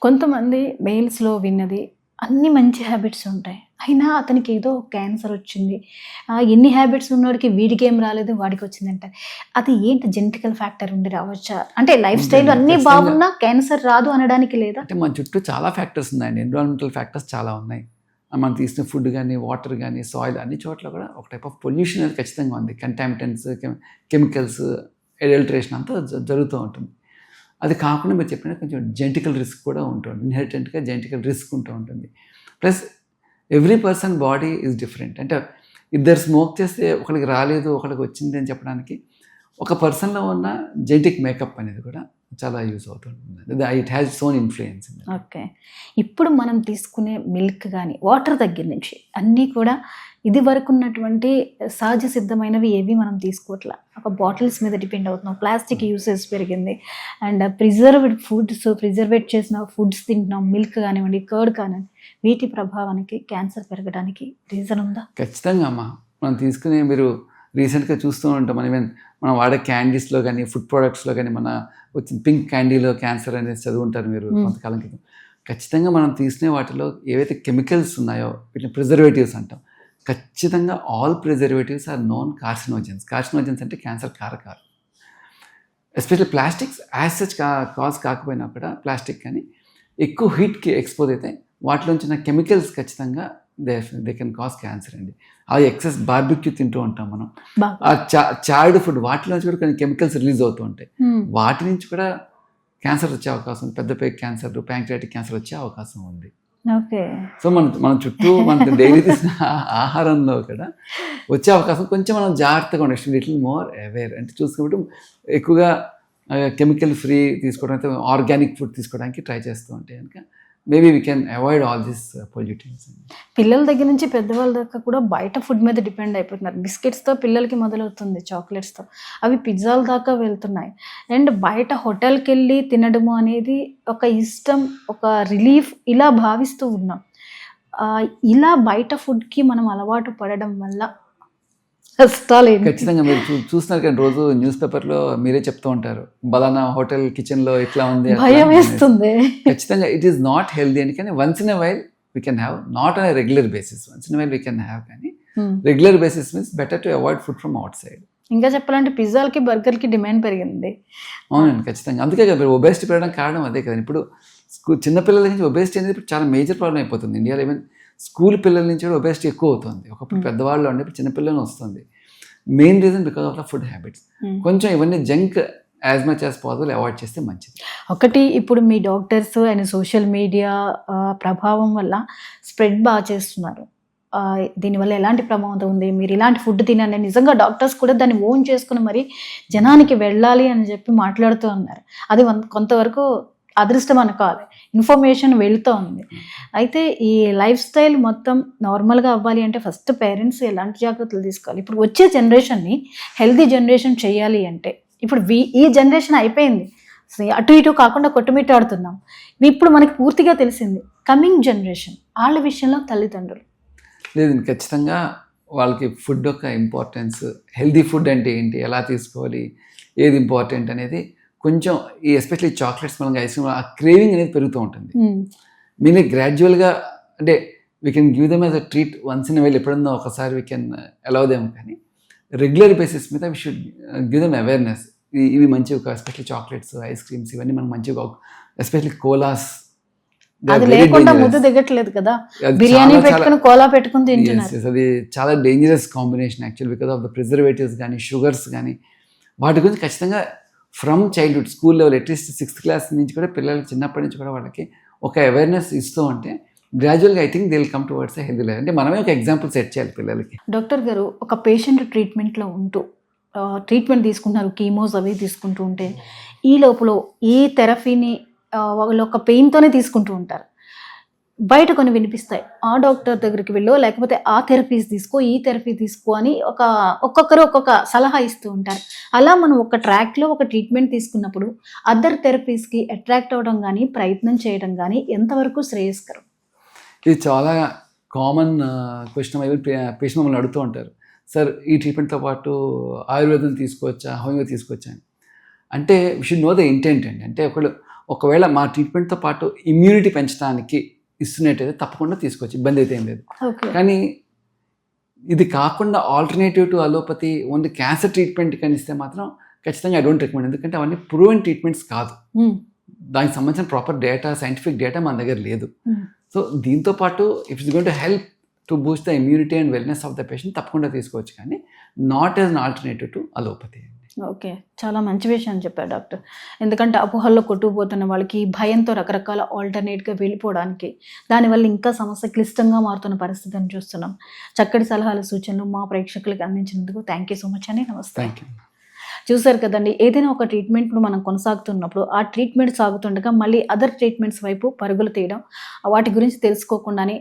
కొంతమంది మెయిల్స్లో విన్నది అన్ని మంచి హ్యాబిట్స్ ఉంటాయి, అయినా అతనికి ఏదో క్యాన్సర్ వచ్చింది, ఎన్ని హ్యాబిట్స్ ఉన్నవాడికి వీడికి ఏం రాలేదు, వాడికి వచ్చిందంటే అది ఏంటి జెనెటికల్ ఫ్యాక్టర్ ఉండి రావచ్చా? అంటే లైఫ్ స్టైల్ అన్నీ బాగున్నా క్యాన్సర్ రాదు అనడానికి లేదా? అంటే మన చుట్టూ చాలా ఫ్యాక్టర్స్ ఉన్నాయండి, ఎన్విరాన్మెంటల్ ఫ్యాక్టర్స్ చాలా ఉన్నాయి. మనం తీసుకున్న ఫుడ్ కానీ, వాటర్ కానీ, సాయిల్, అన్ని చోట్ల కూడా ఒక టైప్ ఆఫ్ పొల్యూషన్ అనేది ఖచ్చితంగా ఉంది. కంటామినెంట్స్, కెమికల్స్, అడల్టరేషన్ అంతా జరుగుతూ ఉంటుంది. అది కాకుండా మీరు చెప్పిన కొంచెం జెనెటికల్ రిస్క్ కూడా ఉంటుంది, ఇన్హెరిటెంట్గా జెనెటికల్ రిస్క్ ఉంటూ ఉంటుంది. Plus every person body is different. అంటే ఇద్దరు స్మోక్ చేస్తే ఒకరికి రాలేదు ఒకరికి వచ్చింది అని చెప్పడానికి ఒక పర్సన్లో ఉన్న జెనెటిక్ మేకప్ అనేది కూడా చాలా యూజ్ అవుతుంది. It has shown influence. Okay, ఇప్పుడు మనం తీసుకునే మిల్క్ కానీ వాటర్ దగ్గర నుంచి అన్నీ కూడా ఇది వరకు ఉన్నటువంటి సహజ సిద్ధమైనవి ఏవి మనం తీసుకోవట్లా, ఒక బాటిల్స్ మీద డిపెండ్ అవుతున్నాం, ప్లాస్టిక్ యూసేజ్ పెరిగింది, అండ్ ప్రిజర్వ్డ్ ఫుడ్స్, ప్రిజర్వేట్ చేసిన ఫుడ్స్ తింటున్నాం, మిల్క్ కానివ్వండి, కర్డ్ కానివ్వండి, వీటి ప్రభావానికి క్యాన్సర్ పెరగడానికి రీజన్ ఉందా? ఖచ్చితంగా అమ్మా. మనం తీసుకునే మీరు రీసెంట్గా చూస్తూ ఉంటాం, మనం వాడే క్యాండీస్లో కానీ ఫుడ్ ప్రోడక్ట్స్లో కానీ మన వచ్చిన పింక్ క్యాండీలో క్యాన్సర్ అనేది చదువుంటారు మీరు కొంతకాలం క్రితం. ఖచ్చితంగా మనం తీసుకునే వాటిలో ఏవైతే కెమికల్స్ ఉన్నాయో వీటిని ప్రిజర్వేటివ్స్ అంటాం. ఖచ్చితంగా all preservatives are known carcinogens. Carcinogens అంటే క్యాన్సర్ కారకాలు. Especially plastics as such cause కాకపోయినా కూడా ప్లాస్టిక్ కానీ ఎక్కువ హీట్కి ఎక్స్పోజ్ అయితే వాటిలోంచి ఉన్న కెమికల్స్ ఖచ్చితంగా దే కెన్ కాజ్ క్యాన్సర్ అండి. ఆ ఎక్సెస్ బార్బిక్యూ తింటూ ఉంటాం మనం, ఆ చాయిడ్ ఫుడ్ వాటిలోంచి కూడా కొన్ని కెమికల్స్ రిలీజ్ అవుతూ ఉంటాయి. వాటి నుంచి కూడా క్యాన్సర్ వచ్చే అవకాశం ఉంది, పెద్ద పేగు క్యాన్సర్, ప్యాంక్రియాటిక్ క్యాన్సర్ వచ్చే అవకాశం ఉంది. సో మన చుట్టూ మన డైలీ తీసిన ఆహారంలో కూడా వచ్చే అవకాశం కొంచెం మనం జాగ్రత్తగా ఉండాలి. లిటిల్ మోర్ అవేర్ అంటే చూసుకుంటూ ఎక్కువగా కెమికల్ ఫ్రీ తీసుకోవడం అయితే ఆర్గానిక్ ఫుడ్ తీసుకోవడానికి ట్రై చేస్తూ ఉంటే కనుక maybe we can avoid all this pollutants. పిల్లల దగ్గర నుంచి పెద్దవాళ్ళ దాకా కూడా బయట ఫుడ్ మీద డిపెండ్ అయిపోతున్నారు. బిస్కెట్స్తో పిల్లలకి మొదలవుతుంది, చాక్లెట్స్తో, అవి పిజ్జాల దాకా వెళ్తున్నాయి. అండ్ బయట హోటల్కి వెళ్ళి తినడము అనేది ఒక ఇష్టం, ఒక రిలీఫ్ ఇలా భావిస్తూ ఉన్నాం. ఇలా బయట ఫుడ్కి మనం అలవాటు పడడం వల్ల కష్టాలు ఖచ్చితంగా మీరు చూస్తున్నారు కానీ రోజు న్యూస్ పేపర్లో మీరే చెప్తూ ఉంటారు, బలానా హోటల్ కిచెన్లో ఇట్లా ఉంది, భయం వేస్తుంది. ఖచ్చితంగా ఇట్ ఈస్ నాట్ హెల్దీ అని. కానీ once in a while we can have, not on a regular basis. Once in a while we can have, కానీ regular basis means better to avoid food from outside. ఇంకా చెప్పాలంటే పిజ్జాలకి బర్గర్కి demand పెరిగింది. అవునండి, ఖచ్చితంగా. అందుకే కదా ఒబేసిటీ పెరగడానికి కారణం అదే కదా. ఇప్పుడు చిన్నపిల్లల నుంచి ఒబేసిటీ అనేది ఇప్పుడు చాలా మేజర్ ప్రాబ్లం అయిపోతుంది ఇండియాలో. ఈవెన్ స్కూల్ పిల్లల నుంచి కూడా ఒబేసిటీ ఎక్కువ అవుతుంది. ఒకప్పుడు పెద్దవాళ్ళు ఉండే ఇప్పుడు చిన్నపిల్లలు వస్తుంది. Main reason because of the food habits. కొంచెం ఇవన్నీ junk as much as possible avoid చేస్తే మంచిది. ఒకటి, ఇప్పుడు మీ డాక్టర్స్ అండ్ సోషల్ మీడియా ప్రభావం వల్ల స్ప్రెడ్ బాగా చేస్తున్నారు. దీనివల్ల ఎలాంటి ప్రమాదం ఉంది, మీరు ఇలాంటి ఫుడ్ తినండి, నిజంగా డాక్టర్స్ కూడా దాన్ని ఓన్ చేసుకుని మరి జనానికి వెళ్ళాలి అని చెప్పి మాట్లాడుతూ ఉన్నారు. అది కొంతవరకు అదృష్టం అనుకోవాలి, ఇన్ఫర్మేషన్ వెళ్తూ ఉంది. అయితే ఈ లైఫ్ స్టైల్ మొత్తం నార్మల్గా అవ్వాలి అంటే ఫస్ట్ పేరెంట్స్ ఎలాంటి జాగ్రత్తలు తీసుకోవాలి? ఇప్పుడు వచ్చే జనరేషన్ని హెల్తీ జనరేషన్ చేయాలి అంటే ఇప్పుడు ఈ జనరేషన్ అయిపోయింది, అటు ఇటు కాకుండా కొట్టుమిట్టాడుతున్నాం. ఇప్పుడు మనకి పూర్తిగా తెలిసింది. కమింగ్ జనరేషన్ వాళ్ళ విషయంలో తల్లిదండ్రులు లేదు, ఖచ్చితంగా వాళ్ళకి ఫుడ్ యొక్క ఇంపార్టెన్స్, హెల్దీ ఫుడ్ అంటే ఏంటి, ఎలా తీసుకోవాలి, ఏది ఇంపార్టెంట్ అనేది కొంచెం ఈ ఎస్పెషల్లీ చాక్లెట్స్ మూలంగా ఐస్ క్రీమ్ ఆ క్రేవింగ్ అనేది పెరుగుతూ ఉంటుంది. మీనే గ్రాడ్యువల్గా అంటే we can give them as a treat once in while, ఎప్పుడన్నా ఒకసారి వీ కెన్ అలౌ దెమ్. కానీ రెగ్యులర్ బేసిస్ మీద we should give them awareness. ఇవి మంచివి, ఎస్పెషల్లీ చాక్లెట్స్, ఐస్ క్రీమ్స్, ఇవన్నీ మనకు మంచిగా, ఎస్పెషల్లీ కోలాస్. అది లేకుండా ముద్ద దిగట్లేదు కదా, బిర్యానీ పెట్టుకుని కోలా పెట్టుకుని తింటున్నారు. అది చాలా dangerous combination actual because of the preservatives కానీ షుగర్స్ కానీ. వాటి గురించి ఖచ్చితంగా from childhood, school level, at least 6th class నుంచి కూడా పిల్లలకి చిన్నప్పటి నుంచి కూడా వాళ్ళకి ఒక అవేర్నెస్ ఇస్తూ ఉంటే గ్రాడ్యువల్గా I think they will come towards a healthy life. అంటే మనమే ఒక ఎగ్జాంపుల్ సెట్ చేయాలి పిల్లలకి. డాక్టర్ గారు, ఒక పేషెంట్ ట్రీట్మెంట్లో ఉంటూ ట్రీట్మెంట్ తీసుకుంటున్నారు, కీమోస్ అవి తీసుకుంటూ ఉంటే ఈ లోపల ఈ థెరపీని వాళ్ళు ఒక పెయిన్తోనే తీసుకుంటూ ఉంటారు. బయట కొన్ని వినిపిస్తాయి, ఆ డాక్టర్ దగ్గరికి వెళ్ళో లేకపోతే ఆ థెరపీస్ తీసుకో, ఈ థెరపీ తీసుకో అని ఒక్కొక్కరు ఒక్కొక్క సలహా ఇస్తూ ఉంటారు. అలా మనం ఒక ట్రాక్లో ఒక ట్రీట్మెంట్ తీసుకున్నప్పుడు అదర్ థెరపీస్కి అట్రాక్ట్ అవ్వడం కానీ ప్రయత్నం చేయడం కానీ ఎంతవరకు శ్రేయస్కరం? ఇది చాలా కామన్ క్వశ్చన్. పేషెంట్ మమ్మల్ని అడుగుతూ ఉంటారు, సార్ ఈ ట్రీట్మెంట్తో పాటు ఆయుర్వేదం తీసుకోవచ్చా, హోమియోపతి తీసుకోవచ్చా అని. అంటే we should know the intent అండి. అంటే ఒకవేళ మా ట్రీట్మెంట్తో పాటు ఇమ్యూనిటీ పెంచడానికి ఇస్తున్నట్టయితే తప్పకుండా తీసుకోవచ్చు, ఇబ్బంది అయితే ఏం లేదు. కానీ ఇది కాకుండా alternative to allopathy only cancer treatment కానీ ఇస్తే మాత్రం ఖచ్చితంగా ఐ డోంట్ రికమెండ్. ఎందుకంటే అవన్నీ ప్రూవెన్ ట్రీట్మెంట్స్ కాదు, దానికి సంబంధించిన ప్రాపర్ డేటా, సైంటిఫిక్ డేటా మన దగ్గర లేదు. సో దీంతో పాటు if it's going to help to Boost the immunity and wellness of the patient తప్పకుండా తీసుకోవచ్చు, కానీ not as an alternative to allopathy. Okay. చాలా మంచి విషయం చెప్పారు డాక్టర్. ఎందుకంటే అపోహల్లో కొట్టుకుపోతున్న వాళ్ళకి భయంతో రకరకాల ఆల్టర్‌నేట్‌గా వెళ్ళిపోవడానికి, దానివల్ల ఇంకా సమస్య క్లిష్టంగా మారుతున్న పరిస్థితిని చూస్తున్నాం. చక్కటి సలహాలు, సూచనలు మా ప్రేక్షకులకి అందించినందుకు థ్యాంక్ యూ సో మచ్ అండి. నమస్తే. Thank you. చూసారు కదండీ! ఏదైనా ఒక ట్రీట్మెంట్‌ను మనం కొనసాగుతున్నప్పుడు, ఆ ట్రీట్మెంట్ సాగుతుండగా మళ్ళీ అదర్ ట్రీట్మెంట్స్ వైపు పరుగులు తీయడం, వాటి గురించి తెలుసుకోకుండానే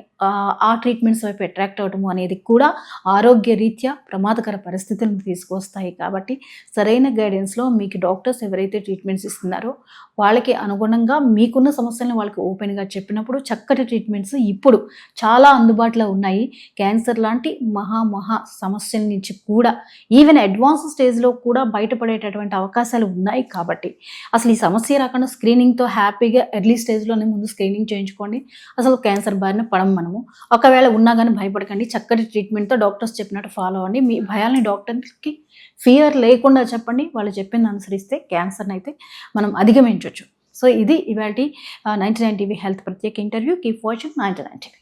ఆ ట్రీట్మెంట్స్ వైపు అట్రాక్ట్ అవ్వడము అనేది కూడా ఆరోగ్యరీత్యా ప్రమాదకర పరిస్థితులను తీసుకొస్తాయి. కాబట్టి సరైన గైడెన్స్‌లో మీకు డాక్టర్స్ ఎవరైతే ట్రీట్మెంట్స్ ఇస్తున్నారో, వాళ్ళకి అనుగుణంగా మీకున్న సమస్యలను వాళ్ళకి ఓపెన్‌గా చెప్పినప్పుడు చక్కటి ట్రీట్మెంట్స్ ఇప్పుడు చాలా అందుబాటులో ఉన్నాయి. క్యాన్సర్ లాంటి మహా సమస్యల నుంచి కూడా ఈవెన్ అడ్వాన్స్ స్టేజ్‌లో కూడా బయటపడేటటువంటి అవకాశాలు ఉన్నాయి కాబట్టి అసలు ఈ సమస్య రాకుండా స్క్రీనింగ్తో హ్యాపీగా ఎర్లీ స్టేజ్లోనే ముందు స్క్రీనింగ్ చేయించుకోండి. అసలు క్యాన్సర్ బారిన పడం మనము. ఒకవేళ ఉన్నా కానీ భయపడకండి. చక్కటి ట్రీట్మెంట్తో డాక్టర్స్ చెప్పినట్టు ఫాలో అవ్వండి. మీ భయాల్ని డాక్టర్కి ఫియర్ లేకుండా చెప్పండి. వాళ్ళు చెప్పింది అనుసరిస్తే క్యాన్సర్ని అయితే మనం అధిగమించవచ్చు. సో ఇది ఇవాల్టి 99 టీవీ హెల్త్ ప్రత్యేక ఇంటర్వ్యూ. Keep watching 99 TV.